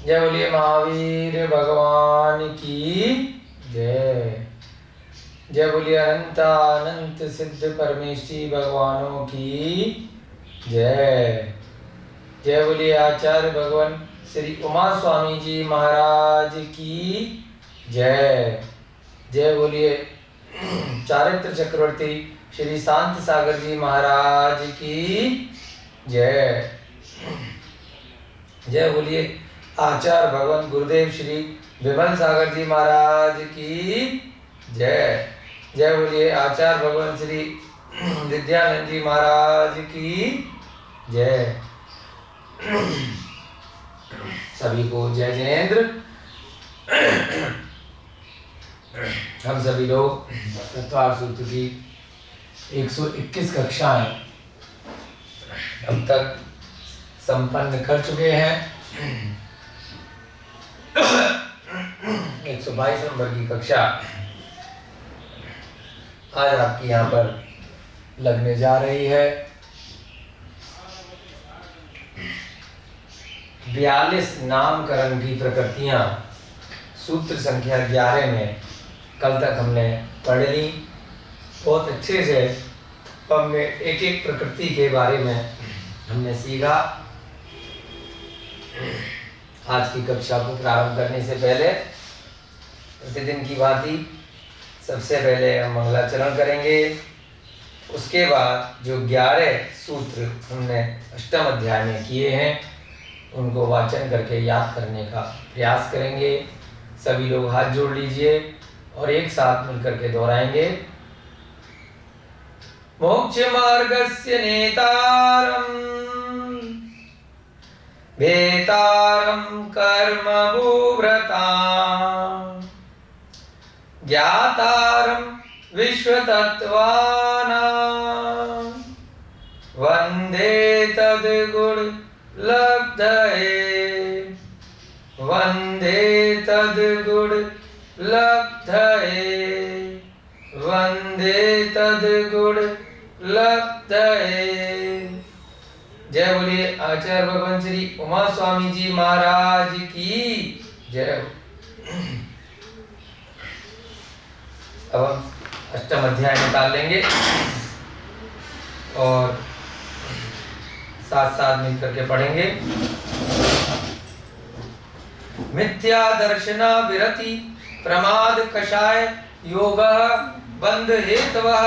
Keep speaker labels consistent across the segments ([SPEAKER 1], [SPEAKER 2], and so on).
[SPEAKER 1] जय बोलिए महावीर भगवान की जय। जय बोलिए अनंत सिद्ध परमेश्वरी भगवानों की जय। जय बोलिए आचार्य भगवान श्री उमा स्वामी जी महाराज की जय। जय बोलिए चारित्र चक्रवर्ती श्री शांत सागर जी महाराज की जय। जय बोलिए आचार्य भगवान गुरुदेव श्री विमल सागर जी महाराज की जय। जय बोलिए आचार्य भगवान श्री विद्यानंद जी महाराज की जय। सभी को जय जिनेन्द्र। हम सभी लोग तत्वार सूत्र की 121 कक्षाएं अब तक संपन्न कर चुके हैं। 122 नंबर की कक्षा आज आपकी यहाँ पर लगने जा रही है। 42 नामकरण की प्रकृतियाँ सूत्र संख्या 11 में कल तक हमने पढ़ ली। बहुत अच्छे से हमने एक एक प्रकृति के बारे में हमने सीखा। आज की कक्षा को प्रारंभ करने से पहले प्रतिदिन की भांति सबसे पहले हम मंगलाचरण करेंगे। उसके बाद जो 11 सूत्र हमने अष्टम अध्याय में किए हैं उनको वाचन करके याद करने का प्रयास करेंगे। सभी लोग हाथ जोड़ लीजिए और एक साथ मिलकर के दोहराएंगे। मोक्ष मार्गस्य नेतारम् भेतारं कर्म भूव्रताम् ज्ञातारं विश्वतत्त्वानां वन्दे तद्गुण लब्धये वन्दे तद्गुण लब्धये वन्दे तद्गुण लब्धये। जय बोलिए आचार्य भगवान श्री उमा स्वामी जी महाराज की जय। अब हम अष्टम अध्याय निकाल लेंगे और साथ साथ मिलकर के पढ़ेंगे। मिथ्या दर्शना विरति प्रमाद कषाय योग बंध हेतवः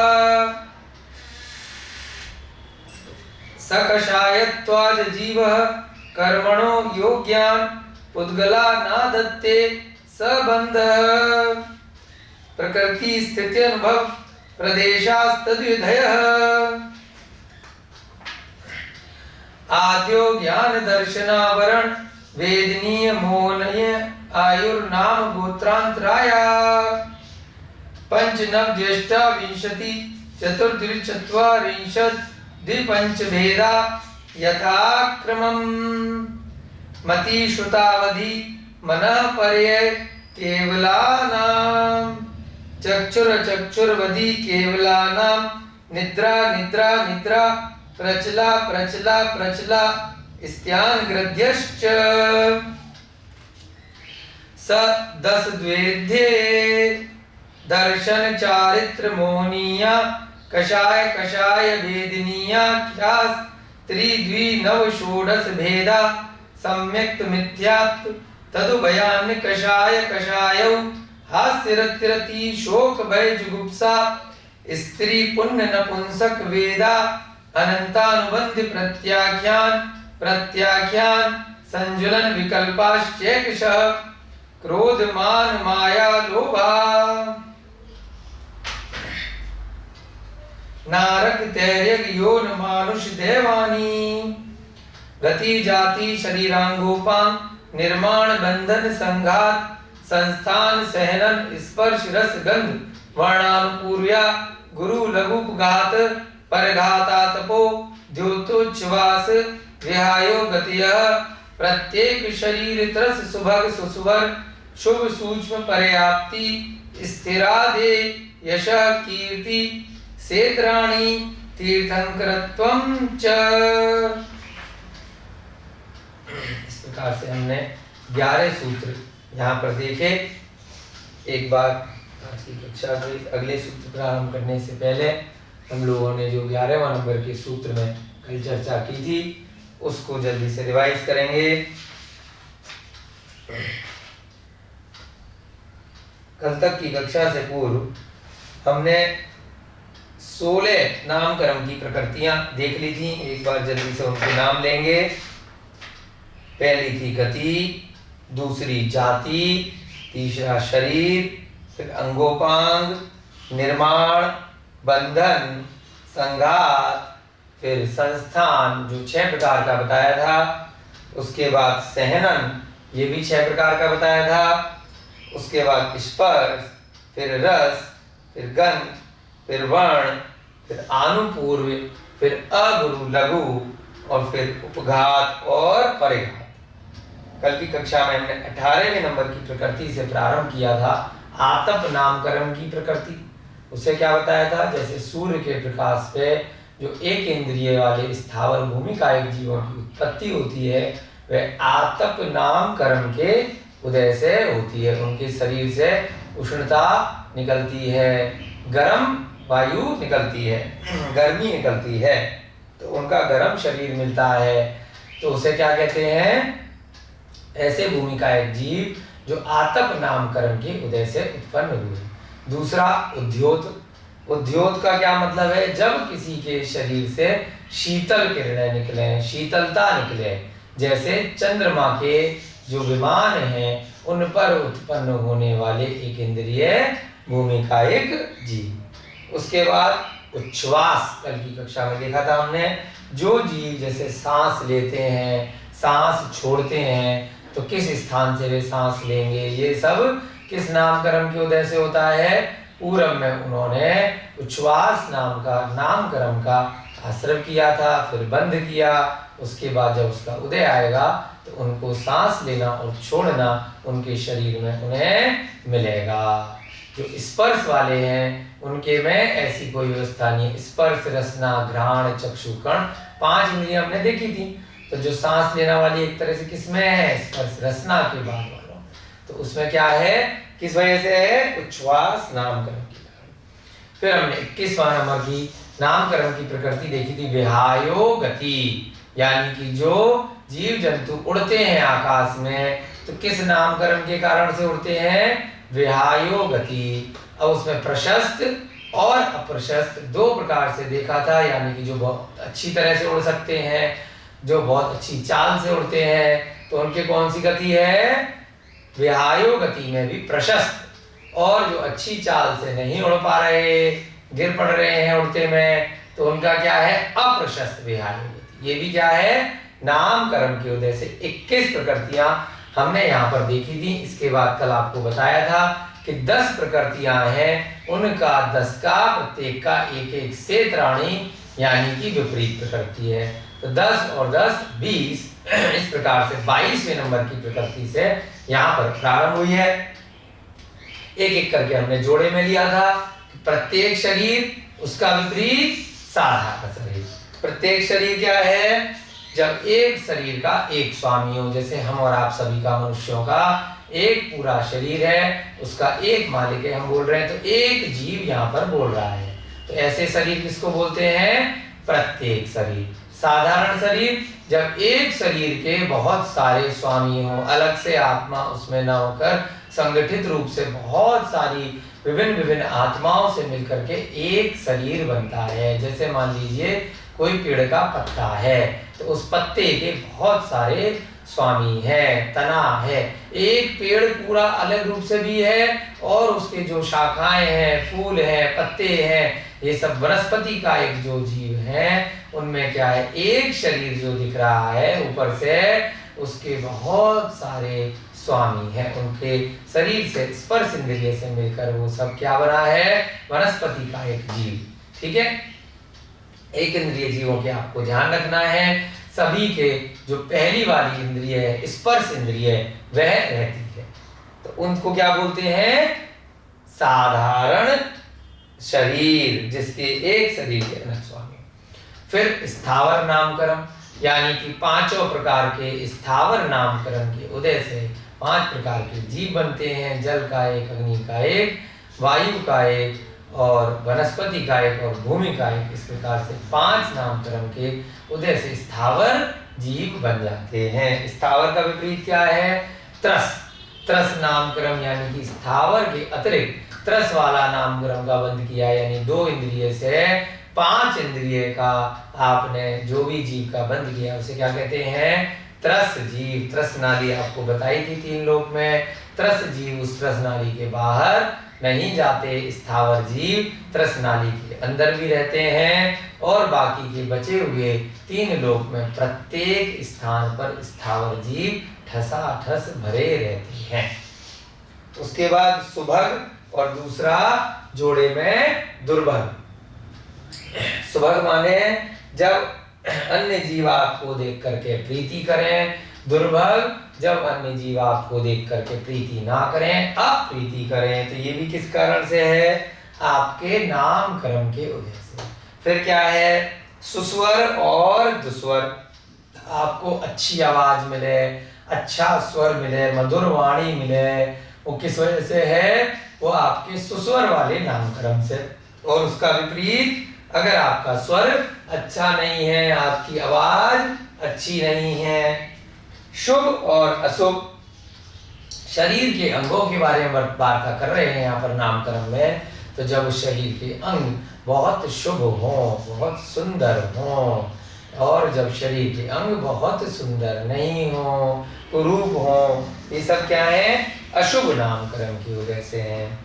[SPEAKER 1] सकषायत्वाद जीवः कर्मणो योग्यान् पुद्गला नादत्ते सबन्धः प्रकृति स्थिति अनुभव प्रदेशास्तद्विधयः आद्यो ज्ञान दर्शनावरण वेदनीय मोहनीय आयुर्नाम गोत्रांतराया पंचनव्यष्टा विंशति चतुर्द्विचत्वारिंशत् द्विपंचभेदा यथाक्रमम् मति श्रुतावधि मनः पर्यय केवलानां चक्षुर्वधि केवलानां निद्रा निद्रा निद्रा प्रचला प्रचला प्रचला स्त्यान ग्रध्यश्च स 10 द्वेध्ये दर्शन चारित्र मोहनीया कषाय कषाय वेदनीया ख्यास त्रिद्वि नव षोडश भेदा सम्यक्त मिथ्यात् तदुभयान कषाय कषायौ हास्यरतिरति शोक भय जुगुप्सा स्त्री पुण्य नपुंसक वेदा अनंतानुबंध प्रत्याख्यान प्रत्याख्यान संजुलन विकल्पाश्चैकशः क्रोध मान माया लोभा नारक तैर्यक योन मानुष देवानी गति जाति शरीरांगोपान निर्माण बंधन संघात संस्थान सहनन स्पर्श रस गंध वर्णानुपूर्व्या गुरु लघुपघात परघाता तपो द्योतोच्छ्वास विहायो गतियः प्रत्येक शरीर त्रस सुभग सुसुवर शुभ सूक्ष्म पर्याप्ति स्थिरादे यशः कीर्ति क्षेत्राणि तीर्थंकरत्वं च। इस प्रकार से हमने 11 सूत्र यहाँ पर देखें। एक बार आज की कक्षा के अगले सूत्र प्रारंभ करने से पहले हम लोगों ने जो 11वां नंबर के सूत्र में कल चर्चा की थी उसको जल्दी से रिवाइज करेंगे। कल तक की कक्षा से पूर्व हमने 16 नामकरण की प्रकृतियां देख ली थी। एक बार जल्दी से उनके नाम लेंगे। पहली थी गति, दूसरी जाति, तीसरा शरीर, फिर अंगोपांग, निर्माण, बंधन, संघात, फिर संस्थान जो 6 प्रकार का बताया था। उसके बाद सहनन, ये भी 6 प्रकार का बताया था। उसके बाद स्पर्श, फिर रस, फिर गंध, फिर वर्ण, फिर आनुपूर्व, फिर अगुरु लघु और फिर उपघात और परिघात। कल की कक्षा में हमने 18वें नंबर की प्रकृति से प्रारंभ किया था, आतप नामकरण की प्रकृति। उसे क्या बताया था, जैसे सूर्य के प्रकाश पे जो एक इंद्रिय वाले स्थावर भूमिकायक जीवों की उत्पत्ति होती है वह आतप नामकरण के उदय से होती है। उनके शरीर से उष्णता निकलती है, गर्म वायु निकलती है, गर्मी निकलती है, तो उनका गर्म शरीर मिलता है, तो उसे क्या कहते हैं, ऐसे भूमिकायक जीव जो आतप नामकरण के उदय से उत्पन्न हुए। दूसरा उद्योत। उद्योत का क्या मतलब है, जब किसी के शरीर से शीतल किरणें निकले, शीतलता निकले, जैसे चंद्रमा के जो विमान हैं उन पर उत्पन्न होने वाले एक इंद्रिय भूमिकायक जीव। उसके बाद उच्छ्वास, कल की कक्षा में देखा था हमने, जो जीव जैसे सांस लेते हैं, सांस छोड़ते हैं, तो किस स्थान से वे सांस लेंगे, ये सब किस नामकरण के उदय से होता है। पूर्व में उन्होंने उच्छ्वास नाम का नामकरण का आश्रय किया था, फिर बंद किया। उसके बाद जब उसका उदय आएगा तो उनको सांस लेना और छोड़ना उनके शरीर में उन्हें मिलेगा। जो स्पर्श वाले हैं उनके में ऐसी कोई व्यवस्था नहीं है। स्पर्श, रसना, घ्राण, चक्षुकर्ण 5 इंद्रियां हमने देखी थी। तो जो सांस लेना वाली एक तरह से किसमें है, स्पर्श रसना के बाद वालों, तो उसमें क्या है, किस वजह से है, उच्छ्वास नामकरण के कारण। फिर हमने 21वां नंबर की नामकरण की प्रकृति देखी थी, विहायो गति, यानी कि जो जीव जंतु उड़ते हैं आकाश में तो किस नामकरण के कारण से उड़ते हैं, विहायो गति। अब उसमें प्रशस्त और अप्रशस्त 2 प्रकार से देखा था, यानी कि जो बहुत अच्छी तरह से उड़ सकते हैं, जो बहुत अच्छी चाल से उड़ते हैं, तो उनके कौन सी गति है, विहायो गति में भी प्रशस्त, और जो अच्छी चाल से नहीं उड़ पा रहे, गिर पड़ रहे हैं उड़ते में, तो उनका क्या है, अप्रशस्त विहायो गति। ये भी क्या है, नामकरण के उदय से 21 प्रकृतियां हमने यहाँ पर देखी थी। इसके बाद कल आपको बताया था कि 10 प्रकृतियां हैं, उनका 10 का प्रत्येक का एक एक क्षेत्राणी यानी कि विपरीत प्रकृति है। तो 10 और 10 20, इस प्रकार से 22वें नंबर की प्रकृति से यहाँ पर प्रारंभ हुई है। एक एक करके हमने जोड़े में लिया था, प्रत्येक शरीर उसका विपरीत साधारण शरीर। प्रत्येक शरीर क्या है, जब एक शरीर का एक स्वामी हो, जैसे हम और आप सभी का, मनुष्यों का एक पूरा शरीर है, उसका एक मालिक है, हम बोल रहे हैं, तो एक जीव यहाँ पर बोल रहा है, तो ऐसे शरीर किसको बोलते हैं, प्रत्येक शरीर। साधारण शरीर, जब एक शरीर के बहुत सारे स्वामी हो, अलग से आत्मा उसमें न होकर संगठित रूप से बहुत सारी विभिन्न विभिन्न आत्माओं से मिलकर के एक शरीर बनता है। जैसे मान लीजिए कोई पेड़ का पत्ता है, तो उस पत्ते के बहुत सारे स्वामी है, तना है। एक पेड़ पूरा अलग रूप से भी है, और उसके जो शाखाएं हैं, फूल हैं, पत्ते हैं, ये सब वनस्पति का एक जो जीव है, उनमें क्या है, एक शरीर जो दिख रहा है ऊपर से, उसके बहुत सारे स्वामी हैं। उनके शरीर से स्पर्श इंद्रिय से मिलकर वो सब क्या बना है, वनस्पति का एक जीव। ठीक है, एक इंद्रिय जीवों के आपको ध्यान रखना है। सभी के जो पहली वाली इंद्रिय है, स्पर्श इंद्रिय, वह रहती है, तो उनको क्या बोलते हैं, साधारण शरीर, जिसके एक शरीर के अनेक स्वामी। फिर स्थावर नामकरण, यानी कि पांचों प्रकार के स्थावर नामकरण के उदय से 5 प्रकार के जीव बनते हैं। जल का एक, अग्नि का एक, वायु का एक और वनस्पति का एक और भूमि का एक। इस प्रकार से 5 नामकरण के उदय से स्थावर जीव बन जाते हैं। स्थावर का विपरीत क्या है? त्रस। त्रस नामकरण यानी कि स्थावर के अतिरिक्त त्रस वाला नामकरण का बंध किया, यानी 2 इंद्रिय से 5 इंद्रिय का आपने जो भी जीव का बंध किया उसे क्या कहते हैं? त्रस जीव। त्रस नाली आपको बताई थी 3 लोक में। त्रस जीव उस त्रस नाली के बाहर नहीं जाते, स्थावर जीव त्रस नाली के अंदर भी रहते हैं और बाकी के बचे हुए 3 लोक में प्रत्येक स्थान पर स्थावर जीव ठसाठस भरे रहते हैं। उसके बाद सुभग और दूसरा जोड़े में दुर्भग। सुभग माने जब अन्य जीव आपको देख करके प्रीति करें, दुर्भग जब अन्य जीव आपको देख करके प्रीति ना करें, अप्रीति करें। तो ये भी किस कारण से है? आपके नाम कर्म के उदय से। फिर क्या है? सुस्वर और दुस्वर। आपको अच्छी आवाज मिले, अच्छा स्वर मिले, मधुर वाणी मिले, वो किस वजह से है? वो आपके सुस्वर वाले नामकरण से। और उसका विपरीत, अगर आपका स्वर अच्छा नहीं है, आपकी आवाज अच्छी नहीं है। शुभ और अशुभ। शरीर के अंगों के बारे में वार्ता कर रहे हैं यहाँ पर नामकरण में। तो जब उस शरीर के अंग बहुत शुभ हों, बहुत सुंदर हों, और जब शरीर के अंग बहुत सुंदर नहीं हों, कुरूप हों, ये सब क्या है? अशुभ नामकरण की वजह से हैं।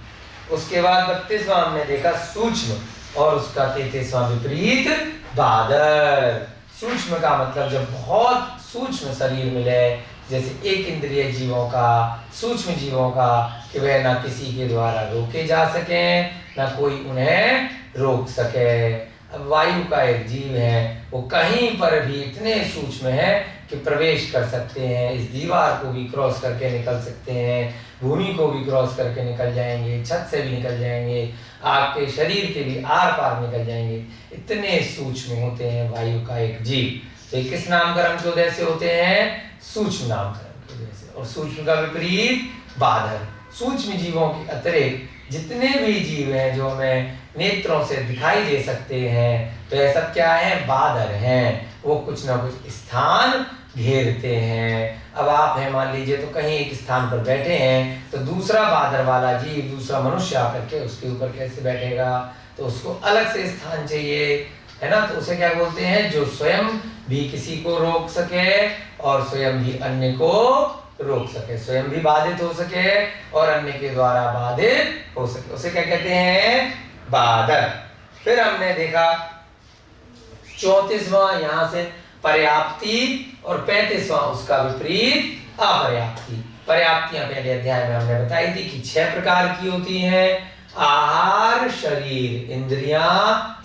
[SPEAKER 1] उसके बाद 32वां हमने देखा सूक्ष्म और उसका 33वां विपरीत बादर। सूक्ष्म का मतलब जब बहुत सूक्ष्म शरीर मिले, जैसे एक इंद्रिय जीवों का, सूक्ष्म जीवों का, कि वह ना किसी के द्वारा रोके जा सके, ना कोई उन्हें रोक सके। अब वायु का एक जीव है, वो कहीं पर भी इतने सूक्ष्म है कि प्रवेश कर सकते हैं, इस दीवार को भी क्रॉस करके निकल सकते हैं, भूमि को भी क्रॉस करके निकल जाएंगे, छत से भी निकल जाएंगे, आपके शरीर के भी आर पार निकल जाएंगे। इतने सूक्ष्म होते हैं वायु का एक जीव। तो ये किस नामकरण के उदय से होते हैं? सूक्ष्म नामकरण के उदय से। और सूक्ष्म का विपरीत बादर। सूक्ष्म जीवों के अतिरिक्त जितने भी जीव हैं जो हमें नेत्रों से दिखाई दे सकते हैं, तो ये सब क्या है? बादर हैं। वो कुछ ना कुछ स्थान घेरते हैं। अब आप हैं, मान लीजिए, तो कहीं एक स्थान पर बैठे हैं, तो दूसरा बादर वाला जीव, दूसरा मनुष्य आकर के उसके ऊपर कैसे बैठेगा? तो उसको अलग से स्थान चाहिए, है ना? तो उसे क्या बोलते हैं? जो स्वयं भी किसी को रोक सके और स्वयं भी अन्य को रोक सके, स्वयं भी बाधित हो सके और अन्य के द्वारा बाधित हो सके, उसे क्या कहते हैं? बादर। फिर हमने देखा 34वां यहाँ से पर्याप्ति और 35वां उसका विपरीत अपर्याप्ति। पर्याप्तियां पहले अध्याय में हमने बताई थी कि 6 प्रकार की होती हैं: आहार, शरीर, इंद्रियां,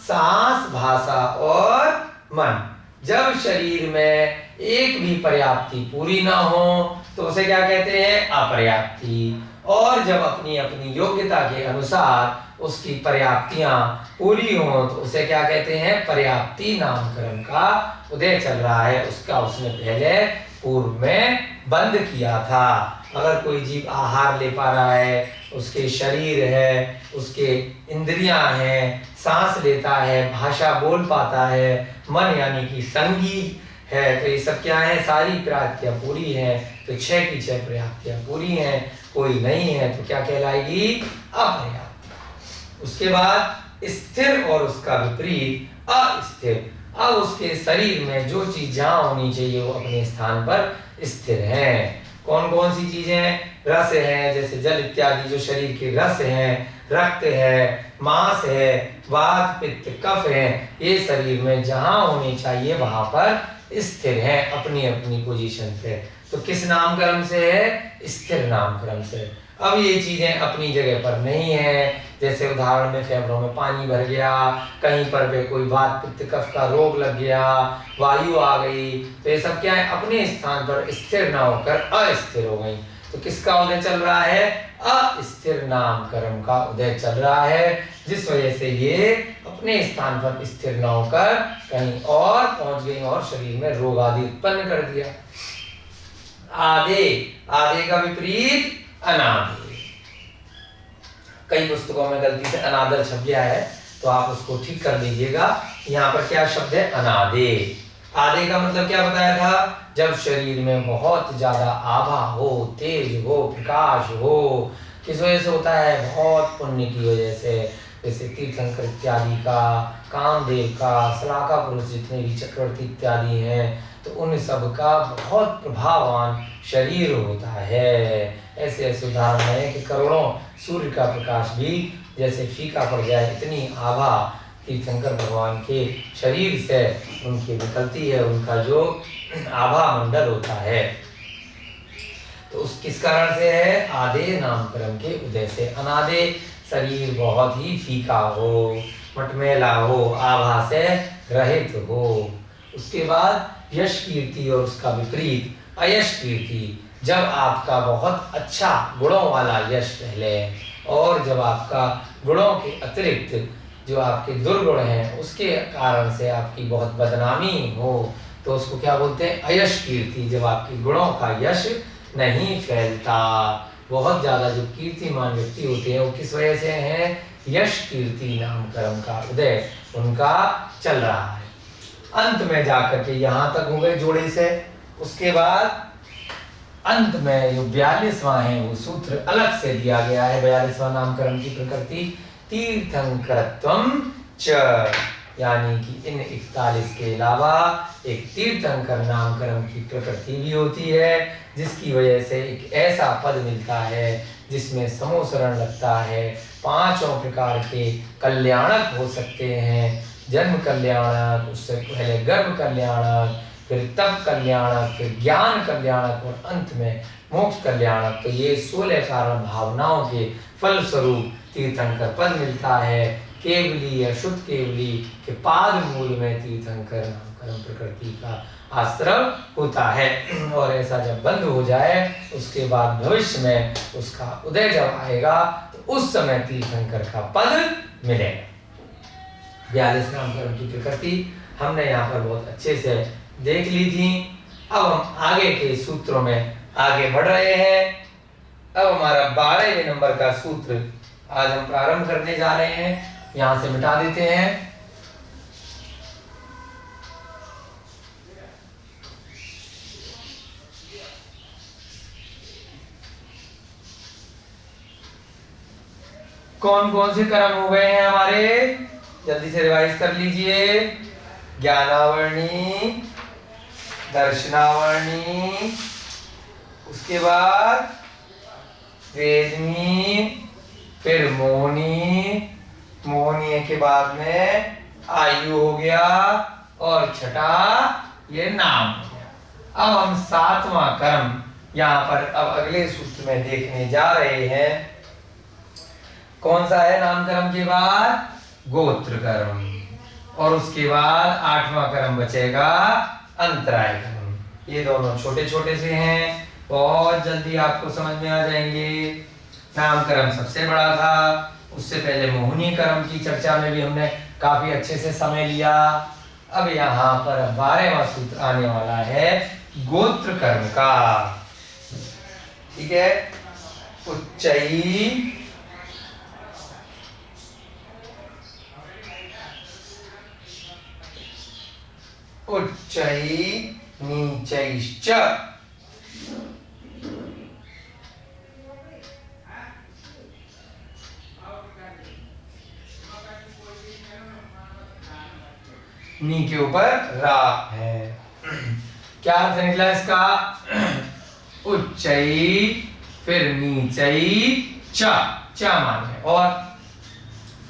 [SPEAKER 1] सांस, भाषा और मन। जब शरीर में एक भी पर्याप्ति पूरी ना हो तो उसे क्या कहते हैं? अपर्याप्ति। और जब अपनी अपनी योग्यता के अनुसार उसकी पर्याप्तियां पूरी हों तो उसे क्या कहते हैं? पर्याप्ति नामकरण का उदय चल रहा है, उसका उसने पहले पूर्व में बंद किया था। अगर कोई जीव आहार ले पा रहा है, उसके शरीर है, उसके इंद्रियां हैं, सांस लेता है, भाषा बोल पाता है, मन यानी कि संगी है, तो ये सब क्या है? सारी प्राप्तियां पूरी हैं। तो 6 की 6 प्राप्तियां पूरी हैं, कोई नहीं है तो क्या कहलाएगी? अपर्याप्त। उसके बाद स्थिर और उसका विपरीत अस्थिर। अब उसके शरीर में जो चीज जहां होनी चाहिए वो अपने स्थान पर स्थिर है। कौन कौन सी चीजें? रस है, जैसे जल इत्यादि जो शरीर के रस हैं, रक्त है, मांस है, वात, पित्त, कफ है, ये शरीर में जहां होने चाहिए वहां पर स्थिर है अपनी अपनी पोजीशन पे। तो किस नामकरण से है? स्थिर नामकरण से। अब ये चीजें अपनी जगह पर नहीं है, जैसे उदाहरण में फेफड़ों में पानी भर गया, कहीं पर भी कोई वात, पित्त, कफ का रोग लग गया, वायु आ गई, तो ये सब क्या है? अपने स्थान पर स्थिर ना होकर अस्थिर हो गई। तो किसका उदय चल रहा है? अस्थिर नामकरण का उदय चल रहा है, जिस वजह से ये अपने स्थान पर स्थिर न होकर कहीं और पहुंच गई और शरीर में रोग आदि उत्पन्न कर दिया। आदे, आदे का विपरीत अनादे। कई पुस्तकों में गलती से अनादर छप गया है, तो आप उसको ठीक कर लीजिएगा। यहाँ पर क्या शब्द है? अनादे। आदे का मतलब क्या बताया था? जब शरीर में बहुत ज्यादा आभा हो, तेज हो, प्रकाश हो। किस वजह से होता है? बहुत पुण्य की वजह से, जैसे तीर्थंकर इत्यादि का, कामदेव का, सलाका पुरुष जितने भी चक्रवर्ती इत्यादि हैं, तो उन सब का बहुत प्रभाववान शरीर होता है। ऐसे ऐसे उदाहरण है कि करोड़ों सूर्य का प्रकाश भी जैसे फीका पड़ जाए, इतनी आभा तीर्थंकर भगवान के शरीर से उनकी निकलती है, उनका जो आभा मंडल होता है। तो उस किस कारण से है? आदे नामकरण के उदय से। अनादे शरीर बहुत ही फीका हो, मटमैला हो, आभा से रहित हो। उसके बाद यश कीर्ति और उसका विपरीत अयश कीर्ति। जब आपका बहुत अच्छा गुणों वाला यश पहले, और जब आपका गुणों के अतिरिक्त जो आपके दुर्गुण हैं उसके कारण से आपकी बहुत बदनामी हो, तो उसको क्या बोलते हैं? अयश कीर्ति। जब आपके गुणों का यश नहीं फैलता। बहुत ज्यादा जो कीर्तिमान व्यक्ति होते हैं वो किस वजह से हैं? यश कीर्ति नामकरण का उदय उनका चल रहा है। अंत में जाकर के यहाँ तक हो गए जोड़े से। उसके बाद अंत में जो 42वां है वो सूत्र अलग से दिया गया है। 42वां नामकरण की प्रकृति तीर्थंकरत्वम च, यानी कि इन 41 के अलावा एक तीर्थंकर नामकरण की प्रकृति भी होती है, जिसकी वजह से एक ऐसा पद मिलता है जिसमें समोसरण लगता है। 5 प्रकार के कल्याणक हो सकते हैं। जन्म कल्याणक, उससे पहले गर्भ कल्याणक, फिर तप कल्याणक, फिर ज्ञान कल्याणक और अंत में मोक्ष कल्याणक। तो ये 16 कारण भावनाओं के फल स्वरूप तीर्थंकर पद मिलता है। केवली या शुद्ध केवली के पाद मूल में तीर्थंकर नामकरण प्रकृति का आश्रय होता है। और ऐसा जब बंद हो जाए उसके बाद भविष्य में उसका उदय जब आएगा तो उस समय तीर्थंकर का पद मिलेगा। 42 नामकरण की प्रकृति हमने यहाँ पर बहुत अच्छे से देख ली थी। अब हम आगे के सूत्रों में आगे बढ़ रहे हैं। अब हमारा 12वें नंबर का सूत्र आज हम प्रारंभ करने जा रहे हैं। यहां से मिटा देते हैं। कौन कौन से कर्म हो गए हैं हमारे? जल्दी से रिवाइज कर लीजिए। ज्ञानावर्णी, दर्शनावर्णी, उसके बाद वेदनी, फिर मोहनी, मोहनी के बाद में आयु हो गया, और छठा ये नाम हो गया। अब हम 7वां कर्म यहाँ पर अब अगले सूत्र में देखने जा रहे हैं। कौन सा है नामकर्म के बाद? गोत्र कर्म। और उसके बाद 8वां कर्म बचेगा अंतराय कर्म। ये दोनों छोटे छोटे से हैं, बहुत जल्दी आपको समझ में आ जाएंगे। नामकर्म सबसे बड़ा था, उससे पहले मोहिनी कर्म की चर्चा में भी हमने काफी अच्छे से समय लिया। अब यहाँ पर 12वां सूत्र आने वाला है गोत्र कर्म का। ठीक है? उच्चई, उच्चई नीचैश्च। नी के ऊपर रा है। क्या अर्थ निकला इसका? उच्चई, फिर नीचई, च मान है। और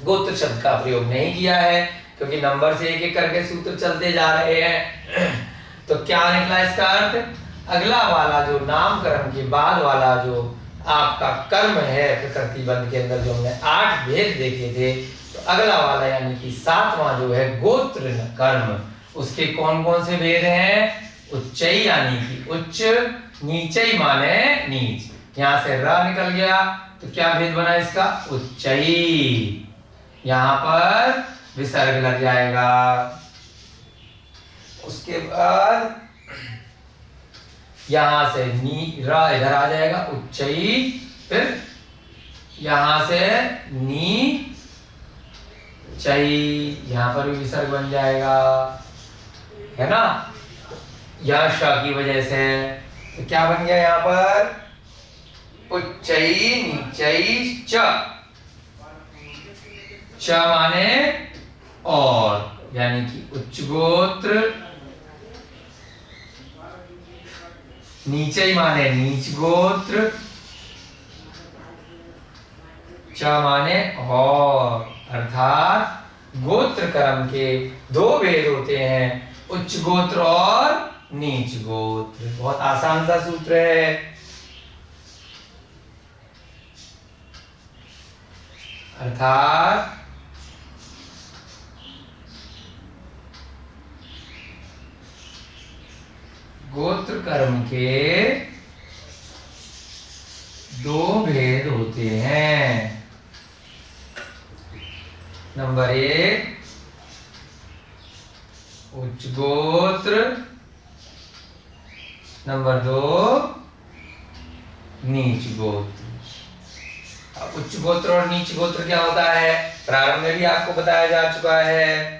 [SPEAKER 1] गोत्र शब्द का प्रयोग नहीं किया है क्योंकि नंबर से एक एक करके सूत्र चलते जा रहे हैं। तो क्या निकला इसका अर्थ? अगला वाला जो नामकरण के बाद वाला जो आपका कर्म है प्रकृति बंध के अंदर, जो हमने 8 भेद देखे थे, तो अगला वाला यानी कि 7वां जो है गोत्र कर्म, उसके कौन कौन से भेद हैं? उच्चई यानी कि उच्च, नीचई माने नीच, यहाँ से र निकल गया तो क्या भेद बना इसका, उच्चई। यहाँ पर विसर्ग लग जाएगा। उसके बाद यहां से नी र इधर आ जाएगा, उच्चई। फिर यहां से नी चई, यहां पर भी विसर्ग बन जाएगा, है ना, यह श की वजह से। तो क्या बन गया यहाँ पर, उच्चई नीचई च। च माने और, यानी कि उच्च गोत्र, नीचई माने नीच गोत्र, च माने और, अर्थात गोत्र कर्म के दो भेद होते हैं, उच्च गोत्र और नीच गोत्र। बहुत आसान सा सूत्र है। अर्थात गोत्र कर्म के दो भेद होते हैं। नंबर 1 उच्च गोत्र, नंबर 2 नीच गोत्र। अब उच्च गोत्र और नीच गोत्र क्या होता है, प्रारंभ में भी आपको बताया जा चुका है,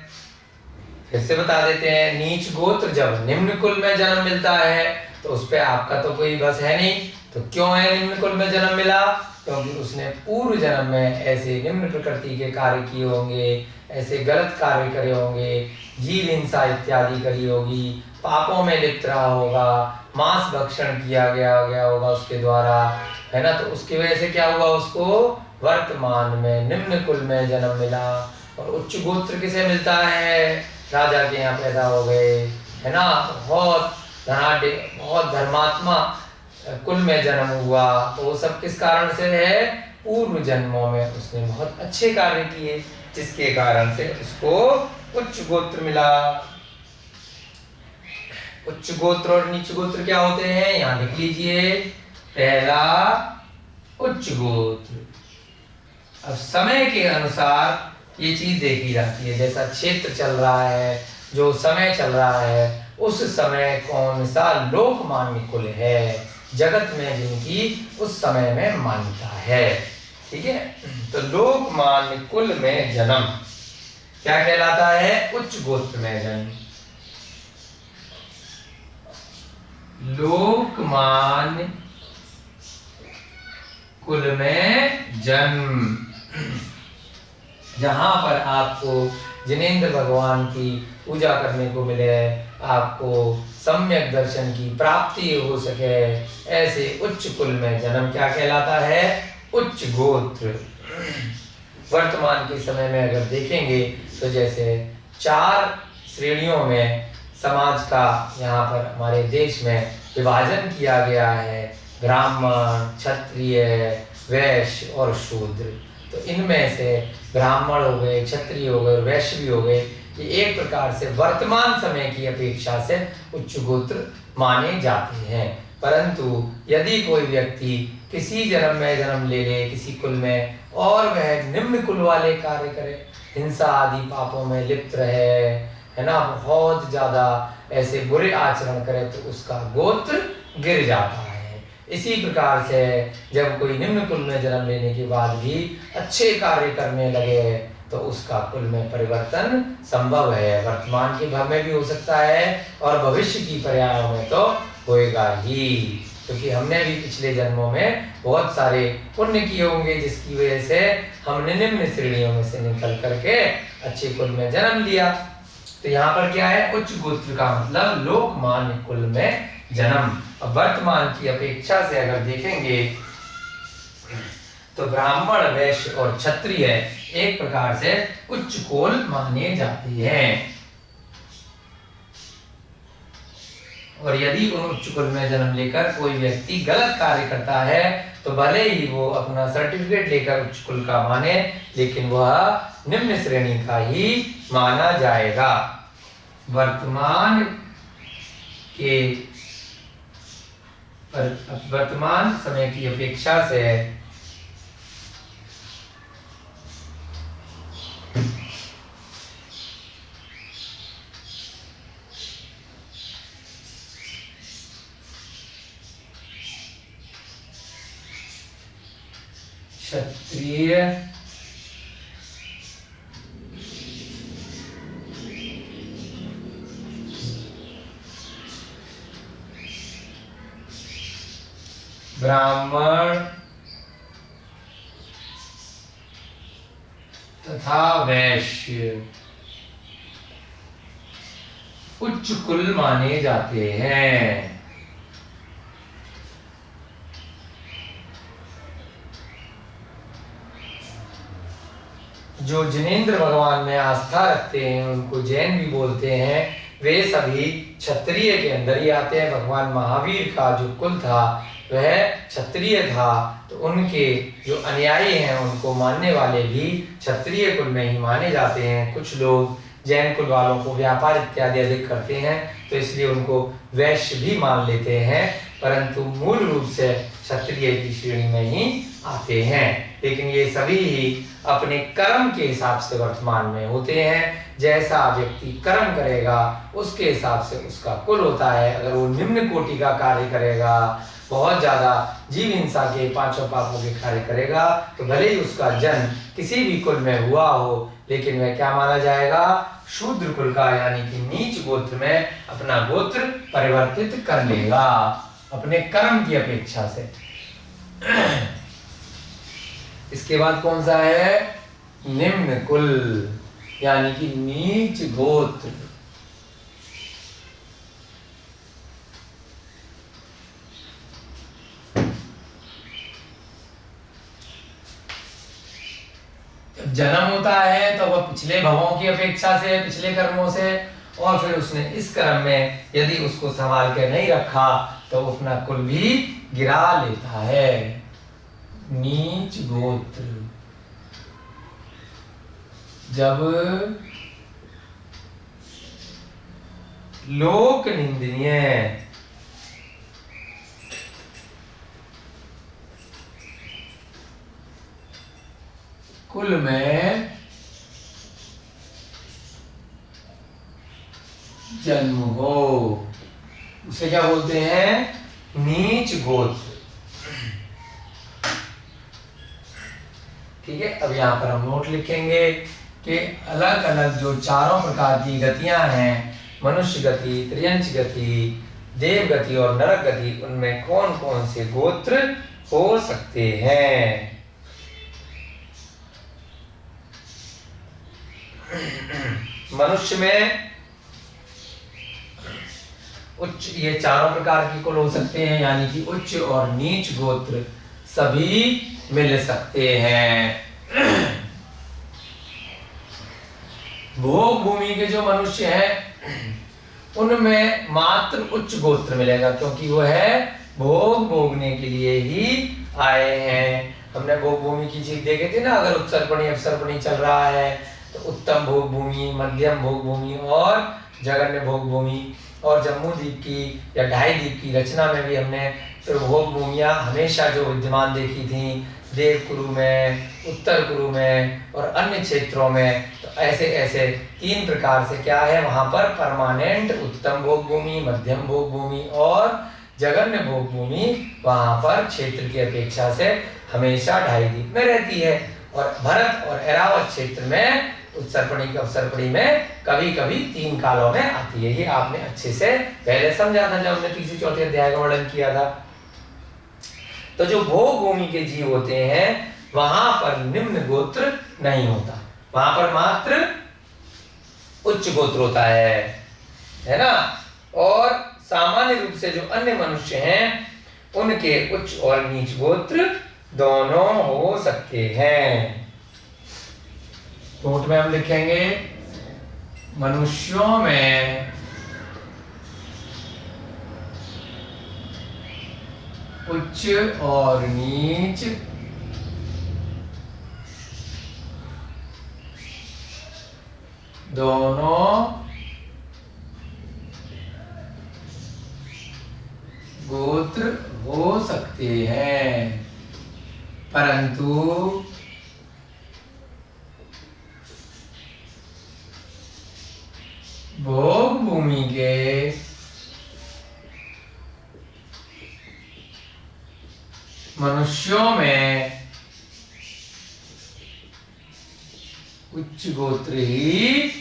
[SPEAKER 1] फिर से बता देते हैं। नीच गोत्र जब निम्न कुल में जन्म मिलता है तो उस पे आपका तो कोई बस है नहीं। तो क्यों है निम्न कुल में जन्म मिला, क्योंकि उसने पूर्व जन्म में ऐसे निम्न प्रकृति के कार्य किए होंगे, ऐसे गलत कार्य करे होंगे, जीव हिंसा इत्यादि करी होगी, पापों में लिप्त रहा होगा, मांस भक्षण किया गया होगा उसके द्वारा, है ना। तो उसकी वजह से क्या हुआ, उसको वर्तमान में निम्न कुल में जन्म मिला। और उच्च गोत्र किसे मिलता है, राजा के यहाँ पैदा हो गए, है ना, बहुत धनाढ्य बहुत धर्मात्मा कुल में जन्म हुआ। तो वो सब किस कारण से है, पूर्व जन्मों में उसने बहुत अच्छे कार्य किए, जिसके कारण से उसको उच्च गोत्र मिला। उच्च गोत्र और नीच गोत्र क्या होते हैं, यहाँ लिख लीजिए। पहला उच्च गोत्र, अब समय के अनुसार ये चीज देखी जाती है, जैसा क्षेत्र चल रहा है, जो समय चल रहा है, उस समय कौन सा लोकमान्य कुल है जगत में जिनकी उस समय में मान्यता है, ठीक है। तो लोकमान्य कुल में जन्म क्या कहलाता है, उच्च गोत्र में जन्म। लोकमान्य कुल में जन्म, जहां पर आपको जिनेंद्र भगवान की पूजा करने को मिले, आपको सम्यक दर्शन की प्राप्ति हो सके, ऐसे उच्च कुल में जन्म क्या कहलाता है, उच्च गोत्र। वर्तमान के समय में अगर देखेंगे तो जैसे 4 श्रेणियों में समाज का यहाँ पर हमारे देश में विभाजन किया गया है, ब्राह्मण, क्षत्रिय, वैश्य और शूद्र। तो इनमें से ब्राह्मण हो गए, क्षत्रिय हो गए, वैश्य भी हो गए, ये एक प्रकार से वर्तमान समय की अपेक्षा से उच्च गोत्र माने जाते हैं। परंतु यदि कोई व्यक्ति किसी जन्म में जन्म ले ले किसी कुल में, और वह निम्न कुल वाले कार्य करे, हिंसा आदि पापों में लिप्त रहे, है ना, बहुत ज्यादा ऐसे बुरे आचरण करे, तो उसका गोत्र गिर जाता है। इसी प्रकार से जब कोई निम्न कुल में जन्म लेने के बाद भी अच्छे कार्य करने लगे तो उसका कुल में परिवर्तन संभव है, वर्तमान के भर में भी हो सकता है और भविष्य की पर्यायों में तो होएगा ही, क्योंकि हमने भी पिछले जन्मों में बहुत सारे पुण्य किए होंगे, जिसकी वजह से हमने निम्न श्रेणियों में से निकल करके अच्छे कुल में जन्म लिया। तो यहाँ पर क्या है, उच्च गोत्र का मतलब लोकमान्य कुल में जन्म। अब वर्तमान की अपेक्षा से अगर देखेंगे तो ब्राह्मण, वैश्य और क्षत्रिय एक प्रकार से उच्च कुल माने जाते हैं। और यदि उन उच्च कुल में जन्म लेकर कोई व्यक्ति गलत कार्य करता है तो भले ही वो अपना सर्टिफिकेट लेकर उच्च कुल का माने, लेकिन वह निम्न श्रेणी का ही माना जाएगा। वर्तमान के वर्तमान समय की अपेक्षा से क्षत्रिय ब्राह्मण तथा वैश्य उच्च कुल माने जाते हैं। जो जिनेंद्र भगवान में आस्था रखते हैं उनको जैन भी बोलते हैं, वे सभी क्षत्रिय के अंदर ही आते हैं। भगवान महावीर का जो कुल था वह क्षत्रिय था, तो उनके जो अनुयायी हैं उनको मानने वाले भी क्षत्रिय कुल में ही माने जाते हैं। कुछ लोग जैन कुल वालों को व्यापार इत्यादि अधिक करते हैं तो इसलिए उनको वैश्य भी मान लेते हैं, परंतु मूल रूप से क्षत्रिय की श्रेणी में ही आते हैं। लेकिन ये सभी ही अपने कर्म के हिसाब से वर्तमान में होते हैं। जैसा व्यक्ति कर्म करेगा उसके हिसाब से उसका कुल होता है। अगर वो निम्न कोटि का कार्य करेगा, बहुत ज्यादा जीव हिंसा के पांचों पापों के कार्य करेगा, तो भले ही उसका जन्म किसी भी कुल में हुआ हो, लेकिन वह क्या माना जाएगा? शूद्र कुल का, यानी कि नीच गोत्र में अपना गोत्र परिवर्तित कर लेगा अपने कर्म की अपेक्षा से। इसके बाद कौन सा है? निम्न कुल, यानी कि नीच गोत्र। जब जन्म होता है तो वह पिछले भवों की अपेक्षा से, पिछले कर्मों से, और फिर उसने इस कर्म में यदि उसको संभाल के नहीं रखा तो अपना कुल भी गिरा लेता है। नीच गोत्र जब लोक निंदनीय कुल में जन्म हो, उसे क्या बोलते हैं? नीच गोत्र। ठीक है, अब यहां पर हम नोट लिखेंगे कि अलग अलग जो चारों प्रकार की गतियां हैं, मनुष्य गति, त्रियंच गति, देव गति और नरक गति, उनमें कौन कौन से गोत्र हो सकते हैं। मनुष्य में उच्च, ये चारों प्रकार के कुल हो सकते हैं, यानी कि उच्च और नीच गोत्र सभी मिल सकते हैं। भोग भूमि के जो मनुष्य हैं उनमें मात्र उच्च गोत्र मिलेगा, क्योंकि वो है भोग भोगने के लिए ही आए हैं। हमने भोग भूमि की चीज देखे थे ना, अगर उत्सर्पणी अपसर्पणी चल रहा है तो उत्तम भोग भूमि, मध्यम भोग भूमि और जघन्य भोग भूमि। और जम्मू द्वीप की या ढाई द्वीप की रचना में भी हमने तो भोग भूमियां हमेशा जो विद्यमान देखी थी, देव कुरु में, उत्तर कुरु में और अन्य क्षेत्रों में। तो ऐसे ऐसे तीन प्रकार से क्या है वहां पर परमानेंट उत्तम भोग भूमि, मध्यम भोग भूमि और जघन्य भोग भूमि वहां पर क्षेत्र की अपेक्षा से हमेशा ढाई द्वीप में रहती है। और भरत और ऐरावत क्षेत्र में उत्सर्पणी अपसर्पणी में कभी कभी तीन कालों में आती है। ये आपने अच्छे से पहले समझा था जब हमने तीसरे चौथे अध्याय का वर्णन किया था। तो जो भोग भूमि के जीव होते हैं वहां पर निम्न गोत्र नहीं होता, वहां पर मात्र उच्च गोत्र होता है ना। और सामान्य रूप से जो अन्य मनुष्य हैं उनके उच्च और नीच गोत्र दोनों हो सकते हैं। नोट में हम लिखेंगे मनुष्यों में उच्च और नीच दोनों गोत्र हो सकते हैं, परंतु भोग भूमि के मनुष्यों में उच्च गोत्र ही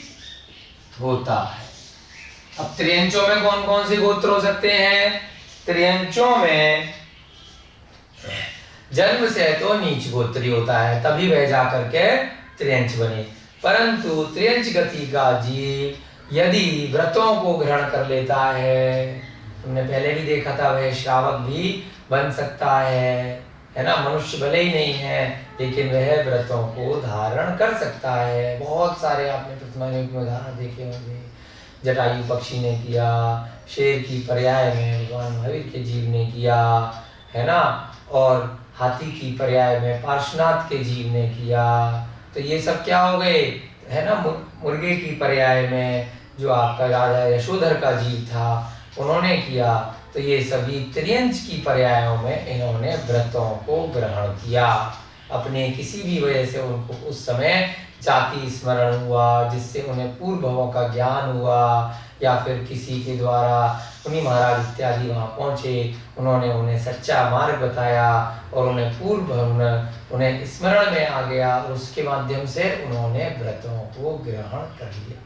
[SPEAKER 1] होता है। अब त्रियंचों में कौन कौन से गोत्र हो सकते हैं? त्रियंचों में जन्म से तो नीच गोत्री होता है, तभी वह जाकर के त्रियंच बने। परंतु त्रियंच गति का जीव यदि व्रतों को ग्रहण कर लेता है, हमने पहले भी देखा था, वह श्रावक भी बन सकता है ना। मनुष्य भले ही नहीं है, लेकिन वह व्रतों को धारण कर सकता है। बहुत सारे आपने प्रतिमानियों के उदाहरण देखे होंगे। जटायु पक्षी ने किया, शेर की पर्याय में भगवान महावीर के जीव ने किया, है ना, और हाथी की पर्याय में पार्श्वनाथ के जीव ने किया। तो ये सब क्या हो गए, है ना। मुर्गे की पर्याय में जो आपका राजा यशोधर का जीव था, उन्होंने किया। तो ये सभी त्रियंच की पर्यायों में इन्होंने व्रतों को ग्रहण किया। अपने किसी भी वजह से उनको उस समय जाति स्मरण हुआ, जिससे उन्हें पूर्व भवों का ज्ञान हुआ, या फिर किसी के द्वारा उन्हीं महाराज इत्यादि वहाँ पहुँचे, उन्होंने उन्हें सच्चा मार्ग बताया और उन्हें पूर्व उन्हें स्मरण में आ गया, और उसके माध्यम से उन्होंने व्रतों को ग्रहण कर लिया।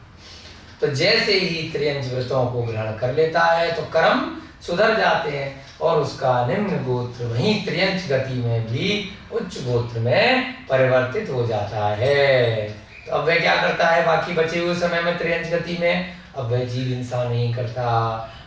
[SPEAKER 1] तो जैसे ही त्रियंच व्रतों को ग्रहण कर लेता है तो कर्म सुधर जाते हैं, और उसका निम्न गोत्र वहीं त्रियंच गति में भी उच्च गोत्र में परिवर्तित हो जाता है। तो अब वह क्या करता है बाकी बचे हुए समय में त्रियंच गति में? अब वह जीव हिंसा नहीं करता,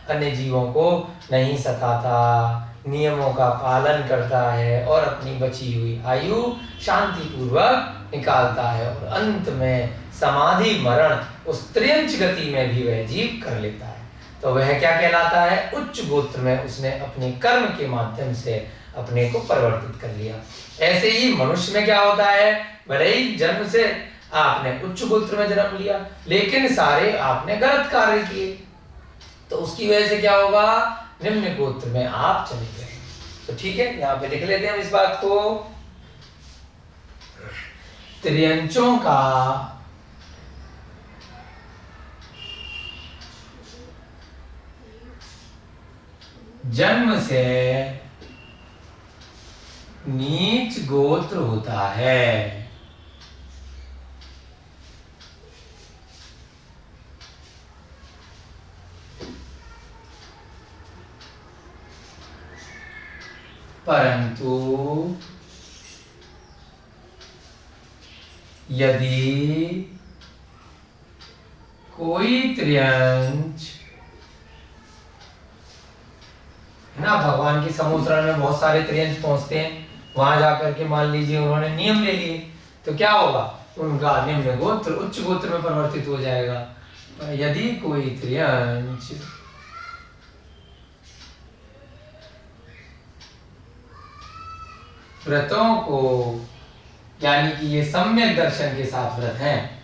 [SPEAKER 1] अन्य जीवों को नहीं सताता, नियमों का पालन करता है और अपनी बची हुई आयु शांति पूर्वक निकालता है, और अंत में समाधि मरण उस त्रियंच गति में भी वह जीव कर लेता है। तो वह क्या कहलाता है? उच्च गोत्र में उसने अपने कर्म के माध्यम से अपने को परिवर्तित कर लिया। ऐसे ही मनुष्य में क्या होता है, भले ही जन्म से आपने उच्च गोत्र में जन्म लिया, लेकिन सारे आपने गलत कार्य किए, तो उसकी वजह से क्या होगा, निम्न गोत्र में आप चले गए। तो ठीक है, यहाँ पे लिख लेते हैं हम इस बात को। त्रियंचों का जन्म से नीच गोत्र होता है, परंतु यदि कोई त्रियंच, है ना, भगवान की समूह शरण में बहुत सारे त्रियंच पहुंचते हैं, वहां जाकर के मान लीजिए उन्होंने नियम ले लिए, तो क्या होगा, उनका निम्न गोत्र उच्च गोत्र में परिवर्तित हो जाएगा। यदि कोई त्रियंच व्रतों को, यानी कि ये सम्यक दर्शन के साथ व्रत हैं,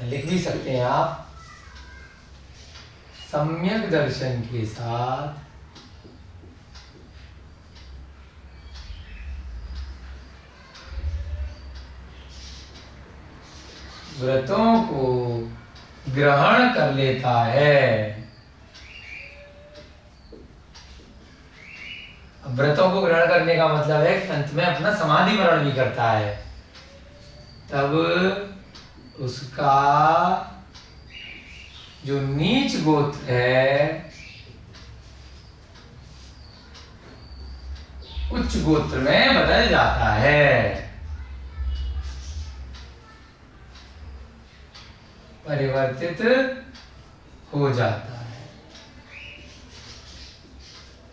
[SPEAKER 1] लिख भी सकते हैं आप, सम्यक दर्शन के साथ व्रतों को ग्रहण कर लेता है। व्रतों को ग्रहण करने का मतलब है कि अंत में अपना समाधि मरण भी करता है, तब उसका जो नीच गोत्र है उच्च गोत्र में बदल जाता है, परिवर्तित हो जाता है।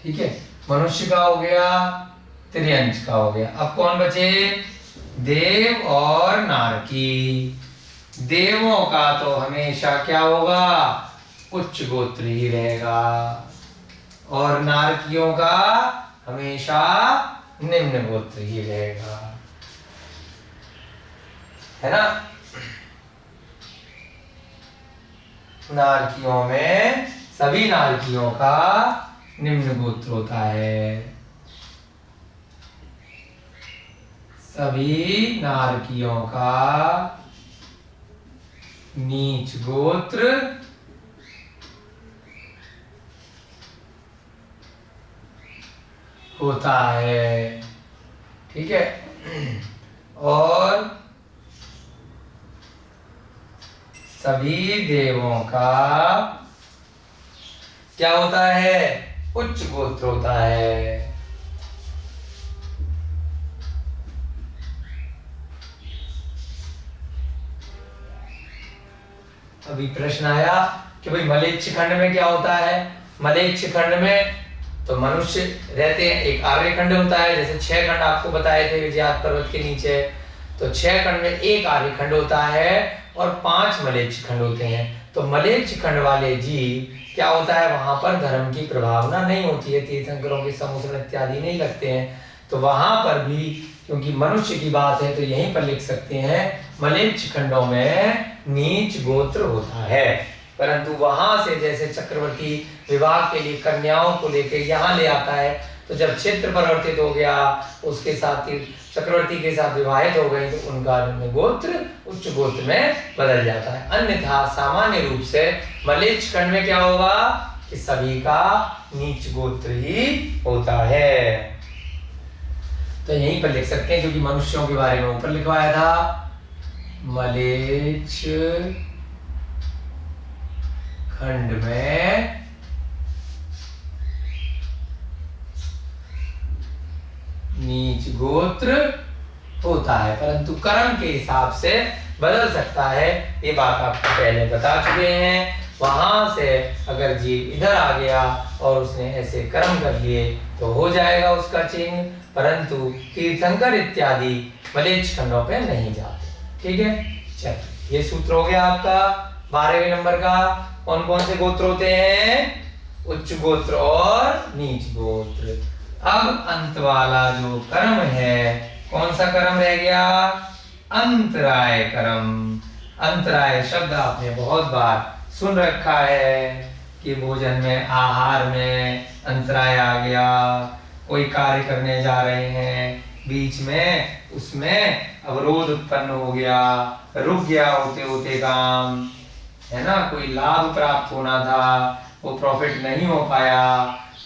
[SPEAKER 1] ठीक है, मनुष्य का हो गया, त्रियंच का हो गया। अब कौन बचे? देव और नारकी। देवों का तो हमेशा क्या होगा, उच्च गोत्र ही रहेगा, और नारकियों का हमेशा निम्न गोत्र ही रहेगा, है ना। नारकियों में, सभी नारकियों का निम्न गोत्र होता है, सभी नारकियों का नीच गोत्र होता है। ठीक है। और सभी देवों का क्या होता है? उच्च गोत्र होता है। अभी प्रश्न आया कि भाई मलेच्छ खंड में क्या होता है? मलेच्छ खंड में तो मनुष्य रहते हैं। एक आर्य खंड होता है, जैसे 6 खंड आपको बताए थे विजयात पर्वत के नीचे, तो 6 खंड में एक आर्य खंड होता है और 5 मलेच्छ खंड होते हैं। तो मलेच्छ खंड वाले जीव क्या होता है, वहां पर धर्म की प्रभावना नहीं होती है, तीर्थंकरों के समुद्र इत्यादि नहीं लगते हैं। तो वहां पर भी क्योंकि मनुष्य की बात है तो यहीं पर लिख सकते हैं मलेच्छ खंडों में नीच गोत्र होता है। परंतु वहां से जैसे चक्रवर्ती विवाह के लिए कन्याओं को लेकर यहाँ ले आता है, तो जब क्षेत्र परिवर्तित हो गया, उसके साथ चक्रवर्ती के साथ विवाहित हो गई, तो उनका गोत्र उच्च गोत्र में बदल जाता है। अन्यथा सामान्य रूप से मलेच्छ खंड में क्या होगा कि सभी का नीच गोत्र ही होता है। तो यहीं पर लिख सकते हैं, क्योंकि मनुष्यों के बारे में ऊपर लिखवाया था। मलेच्छ खंड में नीच गोत्र होता है, परंतु कर्म के हिसाब से बदल सकता है। ये बात आपको पहले बता चुके हैं। वहां से अगर जीव इधर आ गया और उसने ऐसे कर्म कर लिए तो हो जाएगा उसका चिन्ह, परंतु तीर्थंकर इत्यादि मलेच्छ खंडों पे नहीं जाते। ठीक है, चलिए ये सूत्र हो गया आपका 12वें नंबर का। कौन कौन से गोत्र होते हैं? उच्च गोत्र और नीच गोत्र। अब अंत वाला जो कर्म है, कौन सा कर्म रह गया? अंतराय कर्म। अंतराय शब्द आपने बहुत बार सुन रखा है कि भोजन में, आहार में अंतराय आ गया, कोई कार्य करने जा रहे हैं, बीच में उसमें अवरोध उत्पन्न हो गया, रुक गया होते होते काम, है ना, कोई लाभ प्राप्त होना था वो प्रॉफिट नहीं हो पाया।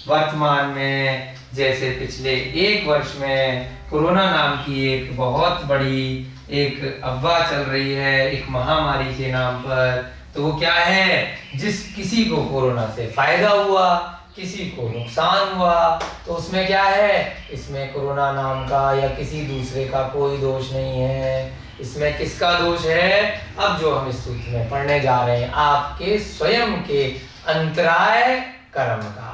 [SPEAKER 1] वर्तमान में जैसे पिछले 1 वर्ष में कोरोना नाम की एक बहुत बड़ी एक अफवाह चल रही है, एक महामारी के नाम पर, तो वो क्या है, जिस किसी को कोरोना से फायदा हुआ, किसी को नुकसान हुआ, तो उसमें क्या है, इसमें कोरोना नाम का या किसी दूसरे का कोई दोष नहीं है। इसमें किसका दोष है? अब जो हम इस सूत्र में पढ़ने जा रहे हैं, आपके स्वयं के अंतराय कर्म का,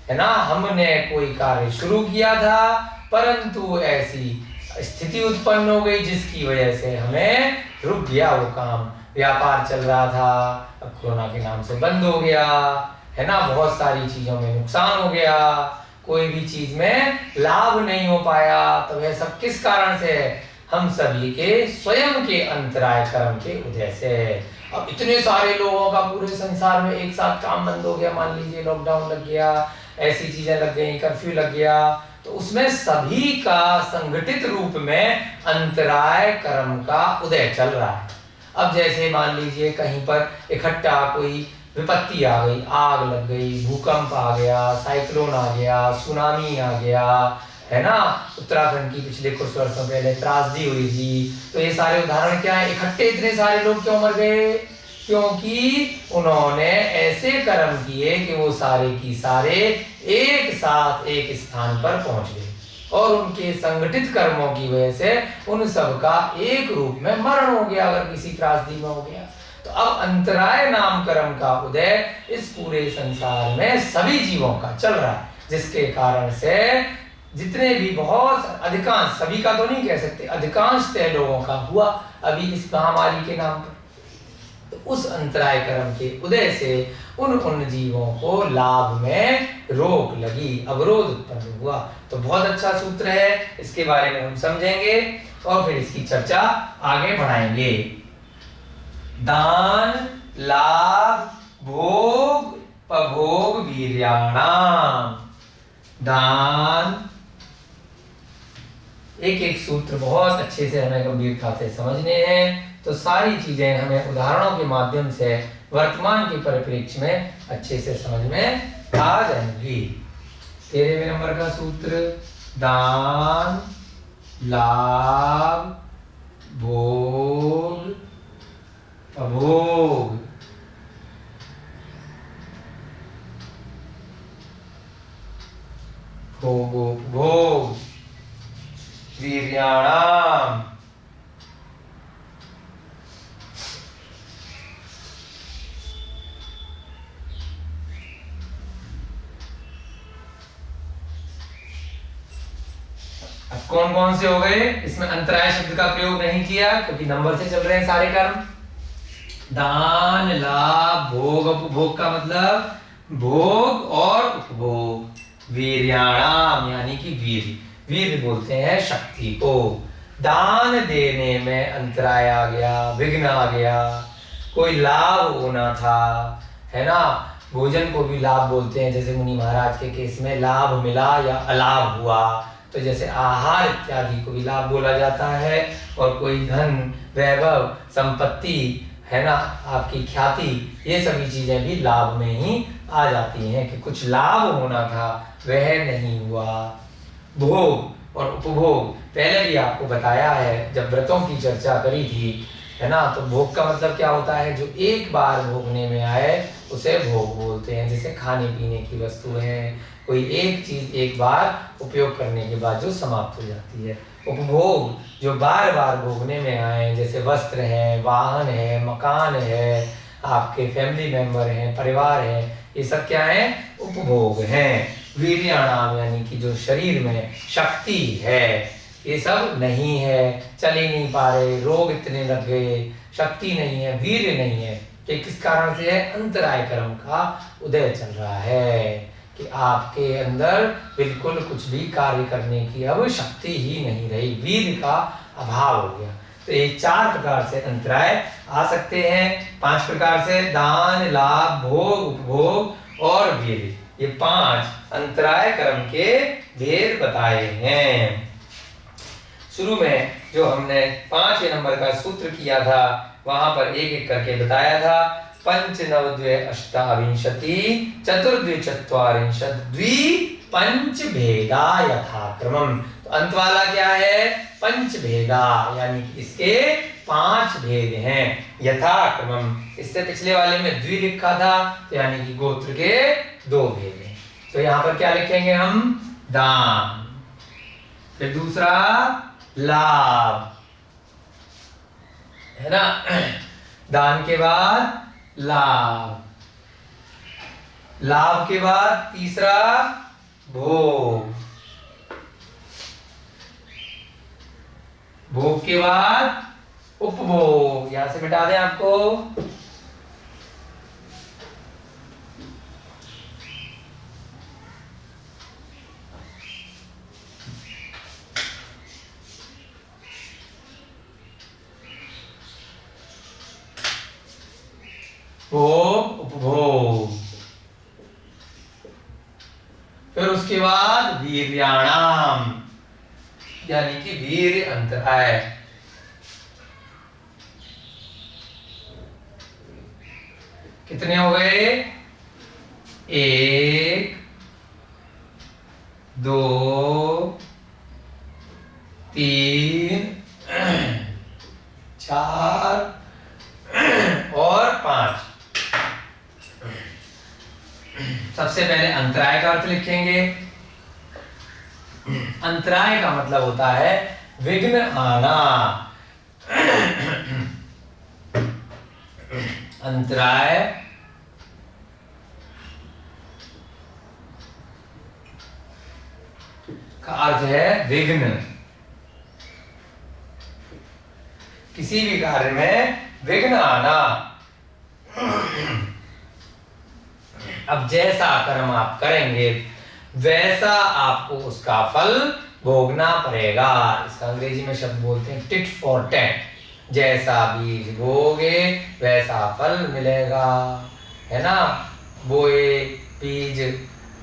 [SPEAKER 1] है ना। हमने कोई कार्य शुरू किया था, परंतु ऐसी स्थिति उत्पन्न हो गई जिसकी वजह से हमें रुक गया वो काम। व्यापार चल रहा था, अब कोरोना के नाम से बंद हो गया, है ना। बहुत सारी चीजों में नुकसान हो गया, कोई भी चीज में लाभ नहीं हो पाया। तो वह सब किस कारण से? हम सभी के स्वयं के अंतराय कर्म के उदय से। अब इतने सारे लोगों का पूरे संसार में एक साथ काम बंद हो गया, मान लीजिए लॉकडाउन लग गया, ऐसी चीजें लग गई, कर्फ्यू लग गया, तो उसमें सभी का संगठित रूप में अंतराय कर्म का उदय चल रहा है। अब जैसे मान लीजिए कहीं पर इकट्ठा कोई विपत्ति आ गई, आग लग गई, भूकंप आ गया, साइक्लोन आ गया, सुनामी आ गया, है ना। उत्तराखंड की पिछले कुछ वर्षों पहले त्रासदी हुई थी। तो ये सारे उदाहरण क्या है? इकट्ठे इतने सारे लोग क्यों मर गए? क्योंकि उन्होंने ऐसे कर्म किए कि वो सारे की सारे एक साथ एक स्थान पर पहुंच गए, और उनके संगठित कर्मों की वजह से उन सब का एक रूप में मरण हो गया, अगर किसी त्रासदी में हो गया। तो अब अंतराय नाम कर्म का उदय इस पूरे संसार में सभी जीवों का चल रहा है, जिसके कारण से जितने भी बहुत अधिकांश, सभी का तो नहीं कह सकते, अधिकांश लोगों का हुआ अभी इस महामारी के नाम पर। तो उस अंतराय कर्म के उदय से उन जीवों को लाभ में रोक लगी, अवरोध उत्पन्न हुआ। तो बहुत अच्छा सूत्र है, इसके बारे में हम समझेंगे और फिर इसकी चर्चा आगे बढ़ाएंगे। दान लाभ भोग पभोग वीर्याणाम। दान एक एक सूत्र बहुत अच्छे से हमें गंभीरता से समझने हैं, तो सारी चीजें हमें उदाहरणों के माध्यम से वर्तमान के परिप्रेक्ष्य में अच्छे से समझ में आ जाएंगी। 13वें नंबर का सूत्र, दान, लाभ, भोग, अभोग। भोगोपभोग, वीर्याणाम। अब कौन कौन से हो गए? इसमें अंतराय शब्द का प्रयोग नहीं किया क्योंकि नंबर से चल रहे हैं सारे कर्म। दान, लाभ, भोग, उपभोग का मतलब भोग और उपभोग। वीर्याणाम यानी कि वीर बोलते हैं शक्ति को। दान देने में अंतराय आ गया, विघ्न आ गया, कोई लाभ होना था, है ना। भोजन को भी लाभ बोलते हैं, जैसे मुनि महाराज के केस में लाभ मिला या अलाभ हुआ, तो जैसे आहार इत्यादि को भी लाभ बोला जाता है। और कोई धन, वैभव, संपत्ति, है ना, आपकी ख्याति, ये सभी चीजें भी लाभ में ही आ जाती हैं कि कुछ लाभ होना था वह नहीं हुआ। भोग और उपभोग पहले भी आपको बताया है जब व्रतों की चर्चा करी थी, है ना। तो भोग का मतलब क्या होता है? जो एक बार भोगने में आए उसे भोग बोलते हैं। जैसे खाने पीने की वस्तु है, कोई एक चीज एक बार उपयोग करने के बाद जो समाप्त हो जाती है। उपभोग जो बार बार भोगने में आए, जैसे वस्त्र है, वाहन है, मकान है, आपके फैमिली मेंबर हैं, परिवार है, ये सब क्या है? उपभोग हैं। वीर्याणाम यानी कि जो शरीर में शक्ति है, ये सब नहीं है, चल ही नहीं पा रहे, रोग इतने लग गए, शक्ति नहीं है, वीर्य नहीं है। ये किस कारण से है? अंतराय कर्म का उदय चल रहा है कि आपके अंदर बिल्कुल कुछ भी कार्य करने की अब शक्ति ही नहीं रही, वीर्य का अभाव हो गया। तो ये 4 प्रकार से अंतराय आ सकते हैं। 5 प्रकार से दान, लाभ, भोग, उपभोग और वीर्य, ये 5 अंतराय कर्म के भेद बताए हैं। शुरू में जो हमने 5वें नंबर का सूत्र किया था, वहां पर एक एक करके बताया था। पंच नव द्वे अष्टाविंशति चतुर्द्वे चत्वारिंशत् द्वि पंच भेदा यथाक्रमम्। तो अंत वाला क्या है? पंच भेदा, यानी कि इसके 5 भेद हैं यथाक्रमम्। इससे पिछले वाले में द्वि लिखा था, तो यानी कि गोत्र के 2 भेद हैं। तो यहाँ पर क्या लिखेंगे हम? दान, फिर दूसरा लाभ, है ना। दान के बाद लाभ, लाभ के बाद तीसरा भोग, भोग के बाद उपभोग। यहां से मिटा दें आपको। भोग, उपभोग, फिर उसके बाद वीर्याणाम यानी कि वीर्य अंतराय। कितने हो गए? 1, 2, 3, 4 और 5। सबसे पहले अंतराय का अर्थ लिखेंगे। अंतराय का मतलब होता है विघ्न आना। अंतराय का अर्थ है विघ्न। किसी भी कार्य में विघ्न आना। अब जैसा कर्म आप करेंगे वैसा आपको उसका फल भोगना पड़ेगा। इसका अंग्रेजी में शब्द बोलते हैं टिट फॉर टैट। जैसा बीज बोगे वैसा फल मिलेगा, है ना। बोए बीज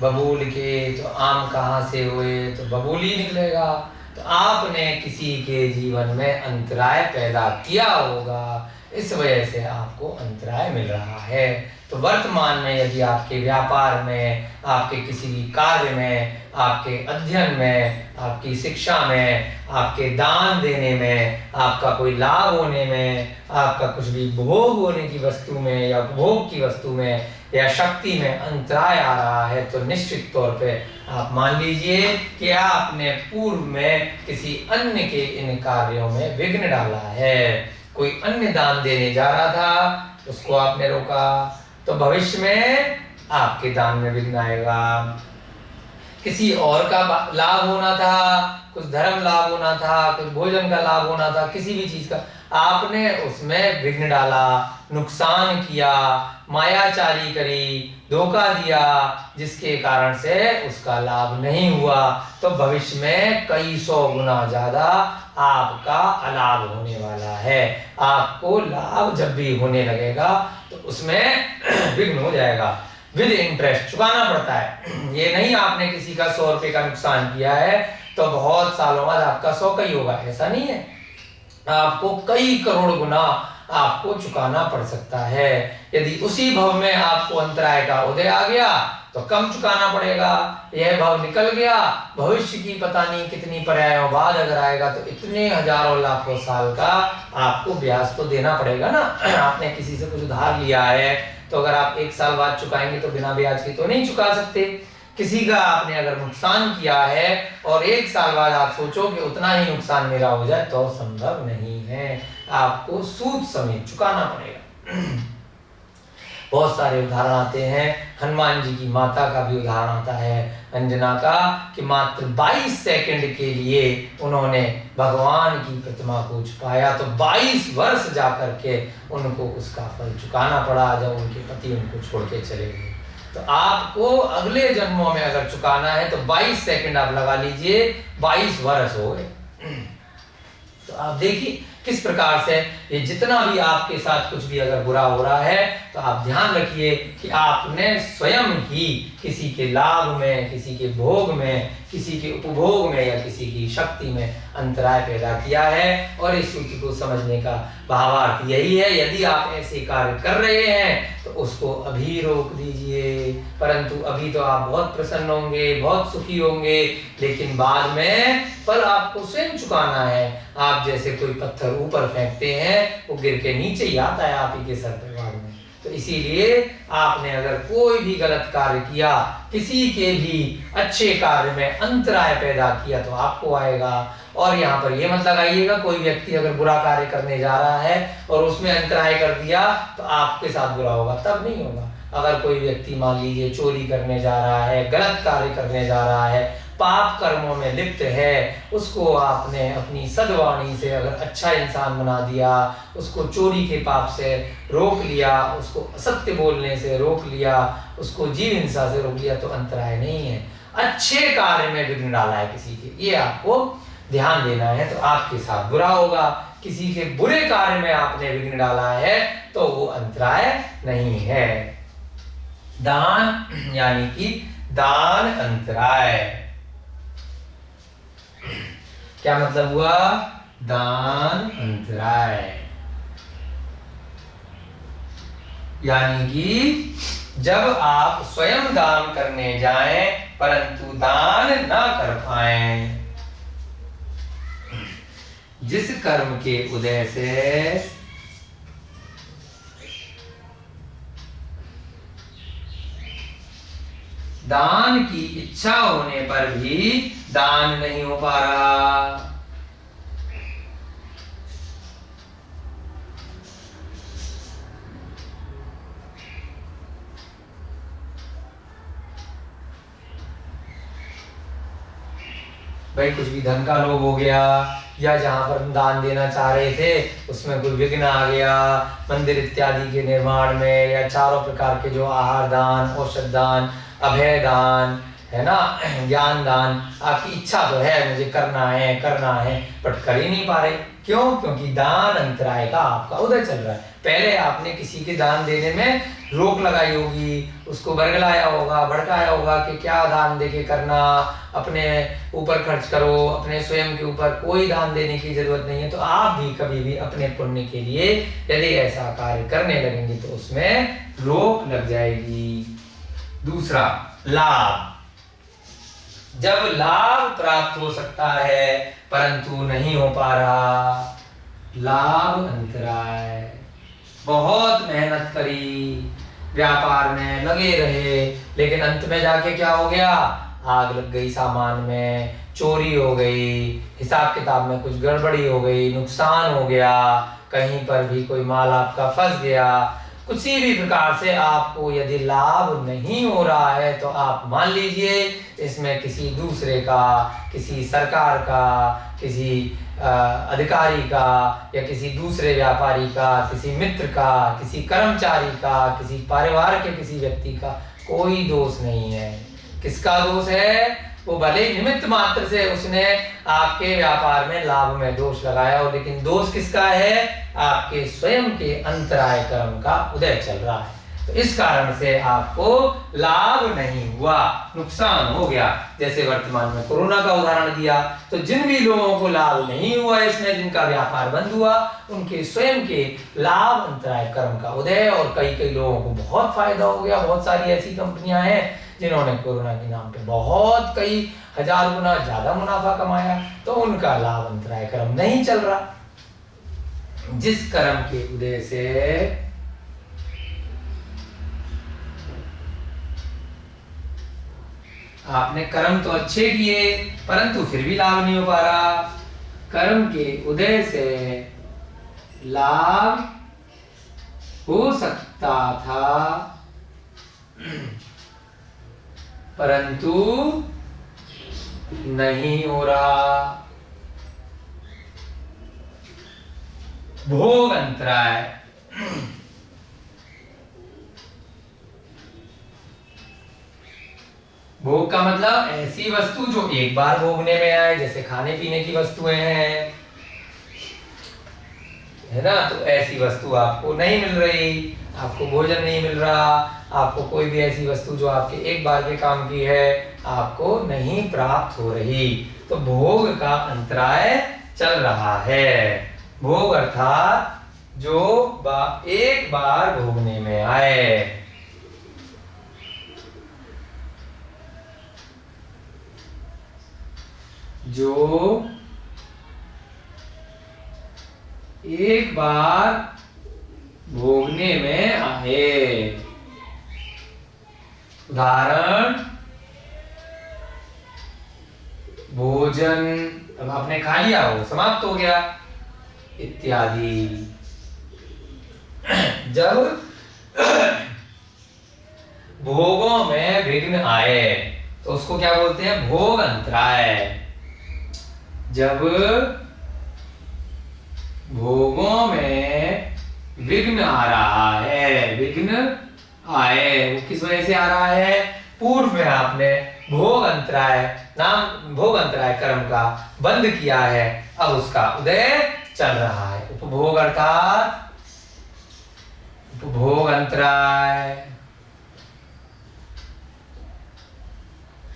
[SPEAKER 1] बबूल के तो आम कहाँ से हुए? तो बबूल ही निकलेगा, तो आपने किसी के जीवन में अंतराय पैदा किया होगा, इस वजह से आपको अंतराय मिल रहा है। तो वर्तमान में यदि आपके व्यापार में, आपके किसी भी कार्य में, आपके अध्ययन में, आपकी शिक्षा में, आपके दान देने में, आपका कोई लाभ होने में, आपका कुछ भी भोग होने की वस्तु में या उपभोग की वस्तु में या शक्ति में अंतराय आ रहा है, तो निश्चित तौर पे आप मान लीजिए कि आपने पूर्व में किसी अन्य के इन कार्यों में विघ्न डाला है। कोई अन्य दान देने जा रहा था, उसको आपने रोका, तो भविष्य में आपके दान में विघ्न आएगा। किसी और का लाभ होना था, कुछ धर्म लाभ होना था, कुछ भोजन का लाभ होना था, किसी भी चीज का, आपने उसमें विघ्न डाला, नुकसान किया, मायाचारी करी, धोखा दिया, जिसके कारण से उसका लाभ नहीं हुआ, तो भविष्य में कई सौ गुना ज्यादा आपका अलाभ होने वाला है। आपको लाभ जब भी होने लगेगा तो उसमें विघ्न हो जाएगा। विद इंटरेस्ट चुकाना पड़ता है। ये नहीं आपने किसी का 100 रुपए का नुकसान किया है तो बहुत सालों बाद आपका 100 का ही होगा, ऐसा नहीं है। आपको कई करोड़ गुना आपको चुकाना पड़ सकता है। यदि उसी भव में आपको अंतराय का उदय आ गया तो कम चुकाना पड़ेगा। यह भव निकल गया, भविष्य की पता नहीं कितनी पर्यायों बाद अगर आएगा तो इतने हजारों लाखों साल का आपको ब्याज तो देना पड़ेगा ना। आपने किसी से कुछ उधार लिया है तो अगर आप 1 साल बाद चुकाएंगे तो बिना ब्याज के तो नहीं चुका सकते। किसी का आपने अगर नुकसान किया है और 1 साल बाद आप सोचो कि उतना ही नुकसान मेरा हो जाए तो संभव नहीं है, आपको सूद समेत चुकाना पड़ेगा। बहुत सारे उदाहरण आते हैं। हनुमान जी की माता का भी उदाहरण आता है, अंजना का, कि मात्र 22 सेकंड के लिए उन्होंने भगवान की प्रतिमा को छुपाया तो 22 वर्ष जाकर के उनको उसका फल चुकाना पड़ा जब उनके पति उनको छोड़ के चले गए। तो आपको अगले जन्मों में अगर चुकाना है तो 22 सेकंड आप लगा लीजिए, 22 वर्ष हो गए। तो आप देखिए किस प्रकार से ये जितना भी आपके साथ कुछ भी अगर बुरा हो रहा है तो आप ध्यान रखिए कि आपने स्वयं ही किसी के लाभ में, किसी के भोग में, किसी के उपभोग में या किसी की शक्ति में अंतराय पैदा किया है। और इस सूत्र को समझने का भावार्थ यही है, यदि आप ऐसे कार्य कर रहे हैं तो उसको अभी रोक दीजिए। परंतु अभी तो आप बहुत प्रसन्न होंगे, बहुत सुखी होंगे, लेकिन बाद में फल आपको स्वयं चुकाना है। आप जैसे कोई पत्थर ऊपर फेंकते हैं वो गिर के नीचे ही आता है आप ही के सर पे बाद में। तो इसीलिए आपने अगर कोई भी गलत कार्य किया, किसी के भी अच्छे कार्य में अंतराय पैदा किया तो आपको आएगा। और यहाँ पर ये मत लगाइएगा कोई व्यक्ति अगर बुरा कार्य करने जा रहा है और उसमें अंतराय कर दिया तो आपके साथ बुरा होगा, तब नहीं होगा। अगर कोई व्यक्ति मान लीजिए चोरी करने जा रहा है, गलत कार्य करने जा रहा है, पाप कर्मों में लिप्त है, उसको आपने अपनी सद्वाणी से अगर अच्छा इंसान बना दिया, उसको चोरी के पाप से रोक लिया, उसको असत्य बोलने से रोक लिया, उसको जीव हिंसा से रोक लिया तो अंतराय नहीं है। अच्छे कार्य में विघ्न डाला है किसी के, ये आपको ध्यान देना है, तो आपके साथ बुरा होगा। किसी के बुरे कार्य में आपने विघ्न डाला है तो वो अंतराय नहीं है। दान यानी कि दान अंतराय, क्या मतलब हुआ? दान अंतराय यानी कि जब आप स्वयं दान करने जाएं परंतु दान ना कर पाएं, जिस कर्म के उदय से दान की इच्छा होने पर भी दान नहीं हो पा रहा, भाई कुछ भी धन का लोभ हो गया, या जहां पर हम दान देना चाह रहे थे उसमें कोई विघ्न आ गया, मंदिर इत्यादि के निर्माण में, या चारों प्रकार के जो आहार दान, औषध दान, अभय दान है ना, ज्ञान दान, आपकी इच्छा तो है मुझे करना है बट कर ही नहीं पा रहे। क्यों? क्योंकि दान अंतराय का आपका उदय चल रहा है। पहले आपने किसी के दान देने में रोक लगाई होगी, उसको बरगलाया होगा, भड़काया होगा कि क्या दान देके करना, अपने ऊपर खर्च करो, अपने स्वयं के ऊपर कोई दान देने की जरूरत नहीं है। तो आप भी कभी भी अपने पुण्य के लिए यदि ऐसा कार्य करने लगेंगे तो उसमें रोक लग जाएगी। दूसरा, लाभ। जब लाभ प्राप्त हो सकता है परंतु नहीं हो पा रहा, लाभ अंतराय। बहुत मेहनत करी, व्यापार में लगे रहे, लेकिन अंत में जाके क्या हो गया, आग लग गई सामान में, चोरी हो गई, हिसाब किताब में कुछ गड़बड़ी हो गई, नुकसान हो गया, कहीं पर भी कोई माल आपका फंस गया। किसी भी प्रकार से आपको यदि लाभ नहीं हो रहा है तो आप मान लीजिए इसमें किसी दूसरे का, किसी सरकार का, किसी अधिकारी का, या किसी दूसरे व्यापारी का, किसी मित्र का, किसी कर्मचारी का, किसी परिवार के किसी व्यक्ति का कोई दोष नहीं है। किसका दोष है? वो भले ही निमित्त मात्र से उसने आपके व्यापार में लाभ में दोष लगाया हो, लेकिन दोष किसका है? आपके स्वयं के अंतराय कर्म का उदय चल रहा है। तो इस कारण से आपको लाभ नहीं हुआ, नुकसान हो गया। जैसे वर्तमान में कोरोना का उदाहरण दिया, तो जिन भी लोगों को लाभ नहीं हुआ इसमें, जिनका व्यापार बंद हुआ, उनके स्वयं के लाभ अंतराय कर्म का उदय, और कई कई लोगों को बहुत फायदा हो गया। बहुत सारी ऐसी कंपनियां हैं जिन्होंने कोरोना के नाम पे बहुत कई हजार गुना ज्यादा मुनाफा कमाया, तो उनका लाभ अंतराय कर्म नहीं चल रहा। जिस कर्म के उदय से आपने कर्म तो अच्छे किए परंतु फिर भी लाभ नहीं हो पा रहा, कर्म के उदय से लाभ हो सकता था परंतु नहीं हो रहा, भोग अंतराय। भोग का मतलब ऐसी वस्तु जो एक बार भोगने में आए, जैसे खाने पीने की वस्तुएं हैं, है ना, तो ऐसी वस्तु आपको नहीं मिल रही, आपको भोजन नहीं मिल रहा, आपको कोई भी ऐसी वस्तु जो आपके एक बार के काम की है आपको नहीं प्राप्त हो रही, तो भोग का अंतराय चल रहा है। भोग अर्थात जो एक बार भोगने में आए। जो एक बार भोगने में आए। उदाहरण, भोजन अब आपने खा लिया, हो समाप्त हो गया, इत्यादि। जब भोगों में विघ्न आए तो उसको क्या बोलते हैं? भोग अंतराय। जब भोगों में विघ्न आ रहा है, विघ्न आए, वो किस वजह से आ रहा है? पूर्व में आपने भोग अंतराय नाम, भोग अंतराय कर्म का बंद किया है, अब उसका उदय चल रहा है। उपभोग अर्थात उपभोग अंतराय।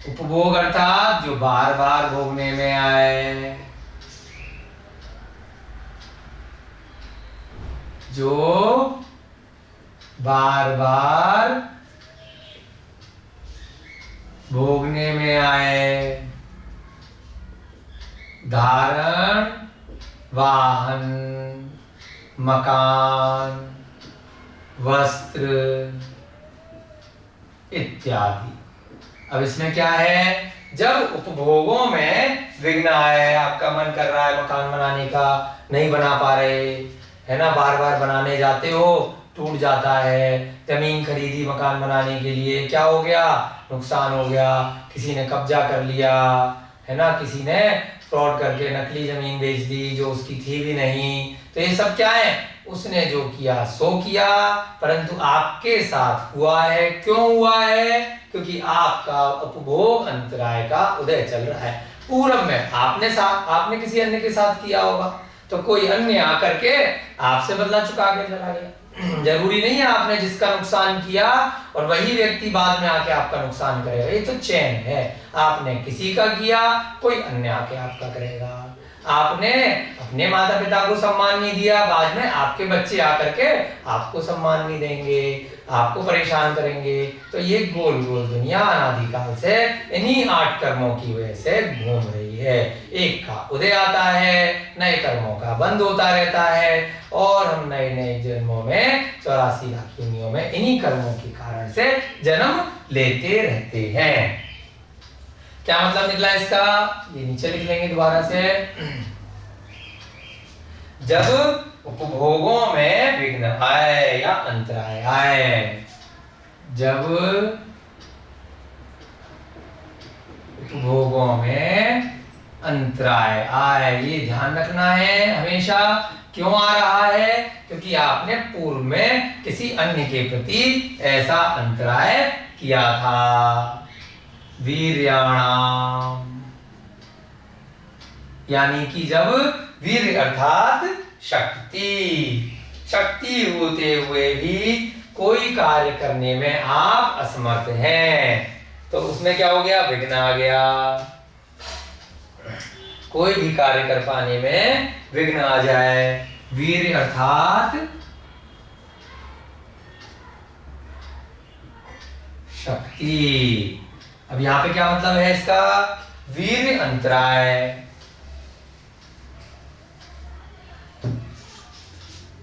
[SPEAKER 1] उपभोग अर्थात जो बार बार भोगने में आए, जो बार बार भोगने में आए। धारण, वाहन, मकान, वस्त्र इत्यादि। अब इसमें क्या है? जब उपभोगों में विघ्न आए, आपका मन कर रहा है मकान बनाने का, नहीं बना पा रहे, है ना, बार बार बनाने जाते हो टूट जाता है। जमीन खरीदी मकान बनाने के लिए, क्या हो गया? नुकसान हो गया, किसी ने कब्जा कर लिया, है ना, किसी ने फ्रॉड करके नकली जमीन बेच दी जो उसकी थी भी नहीं। तो ये सब क्या है? उसने जो किया सो किया, परंतु आपके साथ हुआ है। क्यों हुआ है? क्योंकि आपका उपभोग अंतराय का उदय चल रहा है। पूर्व में आपने किसी अन्य के साथ किया होगा, तो कोई अन्य आकर के आपसे बदला चुका के चला गया। जरूरी नहीं है आपने जिसका नुकसान किया और वही व्यक्ति बाद में आके आपका नुकसान करेगा, ये तो चैन है। आपने किसी का किया, कोई अन्य आके आपका करेगा। आपने अपने माता पिता को सम्मान नहीं दिया, बाद में आपके बच्चे आकर के आपको सम्मान नहीं देंगे, आपको परेशान करेंगे। तो ये गोल गोल दुनिया अनादिकाल से इन्हीं 8 कर्मों की वजह से घूम रही है। एक का उदय आता है, नए कर्मों का बंद होता रहता है, और हम नए नए जन्मों में 84 लाख योनियों में इन्हीं कर्मों के कारण से जन्म लेते रहते हैं। क्या मतलब निकला इसका? ये नीचे लिख लेंगे दोबारा से। जब उपभोगों में विघ्न आए या अंतराय आए, जब उपभोगों में अंतराय आए, ये ध्यान रखना है हमेशा। क्यों आ रहा है? क्योंकि आपने पूर्व में किसी अन्य के प्रति ऐसा अंतराय किया था। वीर्याणाम, यानी कि जब वीर अर्थात शक्ति होते हुए भी कोई कार्य करने में आप असमर्थ हैं, तो उसमें क्या हो गया? विघ्न आ गया। कोई भी कार्य कर पाने में विघ्न आ जाए। वीर अर्थात शक्ति। अब यहां पे क्या मतलब है इसका? वीर अंतराय,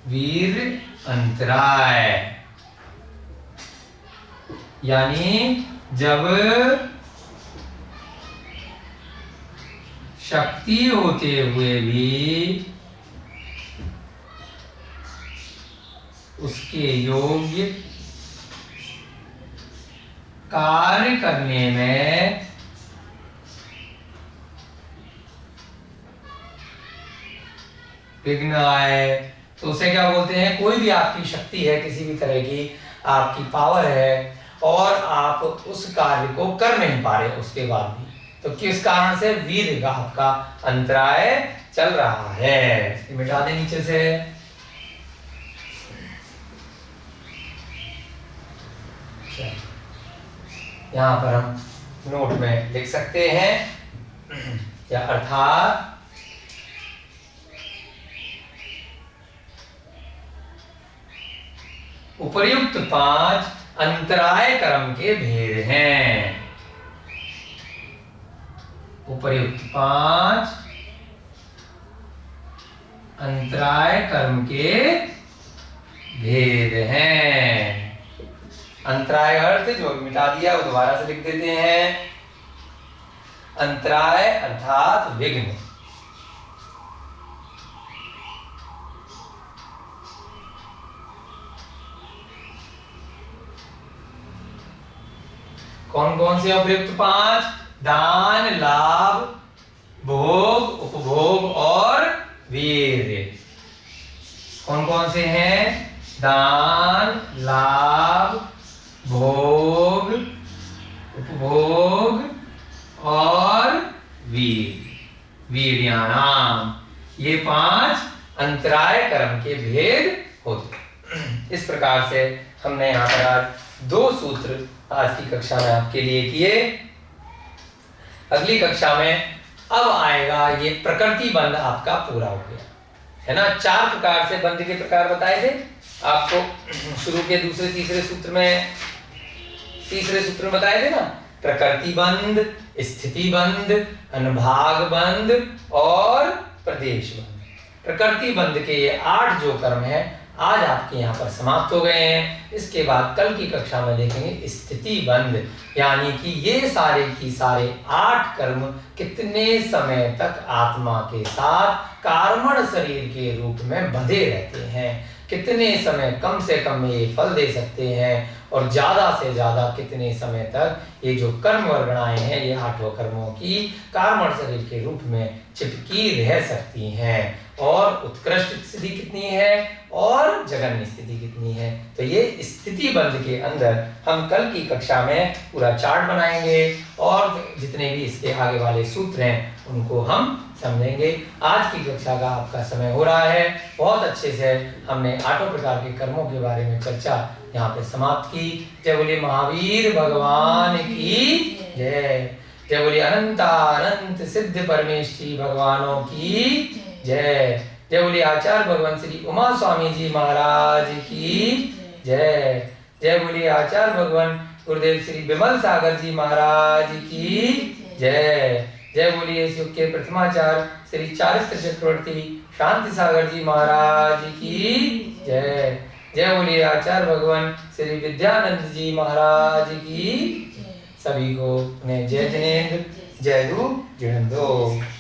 [SPEAKER 1] वीर अंतराय, यानी जब शक्ति होते हुए भी उसके योग्य कार्य करने में विघ्न आए, तो उसे क्या बोलते हैं? कोई भी आपकी शक्ति है, किसी भी तरह की आपकी पावर है, और आप उस कार्य को कर नहीं पा रहे उसके बाद भी, तो किस कारण से? वीर का आपका अंतराय चल रहा है। मिटा दे नीचे से। यहां पर हम नोट में लिख सकते हैं, या अर्थात उपर्युक्त 5 अंतराय कर्म के भेद हैं। उपर्युक्त 5 अंतराय कर्म के भेद हैं। अंतराय अर्थ जो मिटा दिया वो दोबारा से लिख देते हैं। अंतराय अर्थात विघ्न। कौन कौन से उपयुक्त 5? दान, लाभ, भोग, उपभोग और वीर्य। कौन कौन से हैं? दान, लाभ, भोग, उपभोग और वीर्याणाम। ये 5 अंतराय कर्म के भेद होते। इस प्रकार से हमने यहाँ पर आज 2 सूत्र आज की कक्षा में आपके लिए किए। अगली कक्षा में अब आएगा ये प्रकृति बंध आपका पूरा हो गया है ना। 4 प्रकार से बंध के प्रकार बताए थे आपको शुरू के दूसरे तीसरे सूत्र में। तीसरे सूत्र में बताए थे ना, प्रकृति बंध, स्थिति बंध, अनुभाग बंध और प्रदेश बंध। प्रकृति बंध के ये 8 जो कर्म है आज आपके यहाँ पर समाप्त हो गए हैं। इसके बाद कल की कक्षा में देखेंगे स्थिति बंध, यानी कि ये सारे की सारे 8 कर्म कितने समय तक आत्मा के साथ कार्मण शरीर के रूप में बंधे रहते हैं, कितने समय कम से कम ये फल दे सकते हैं, और ज्यादा से ज्यादा कितने समय तक ये जो कर्म वर्गणाएं हैं ये 8 कर्मों की कार्मण शरीर के रूप में चिपकी रह सकती हैं। और उत्कृष्ट स्थिति कितनी है और जघन्य स्थिति कितनी है। तो ये स्थिति बंध के अंदर हम कल की कक्षा में पूरा चार्ट बनाएंगे और जितने भी इसके आगे वाले सूत्र हैं उनको हम समझेंगे। आज की कक्षा का आपका समय हो रहा है। बहुत अच्छे से हमने 8 प्रकार के कर्मों के बारे में चर्चा यहाँ पे समाप्त की। जय बोलिए महावीर भगवान की जय। जय बोलिए अनंत सिद्ध परमेष्ठी भगवानों की जय। जय बोलिए आचार्य भगवान श्री उमा स्वामी जी महाराज की जय। जय बोलिए आचार्य भगवान गुरुदेव श्री विमल सागर जी महाराज की जय। जय बोलिए शिव के प्रथमाचार्य श्री चारित्र चक्रवर्ती शांति सागर जी महाराज की जय। जय बोलिए आचार्य भगवान श्री विद्यानंद जी महाराज की। सभी को जय जिनेन्द्र जय रूप जिनेन्द्र।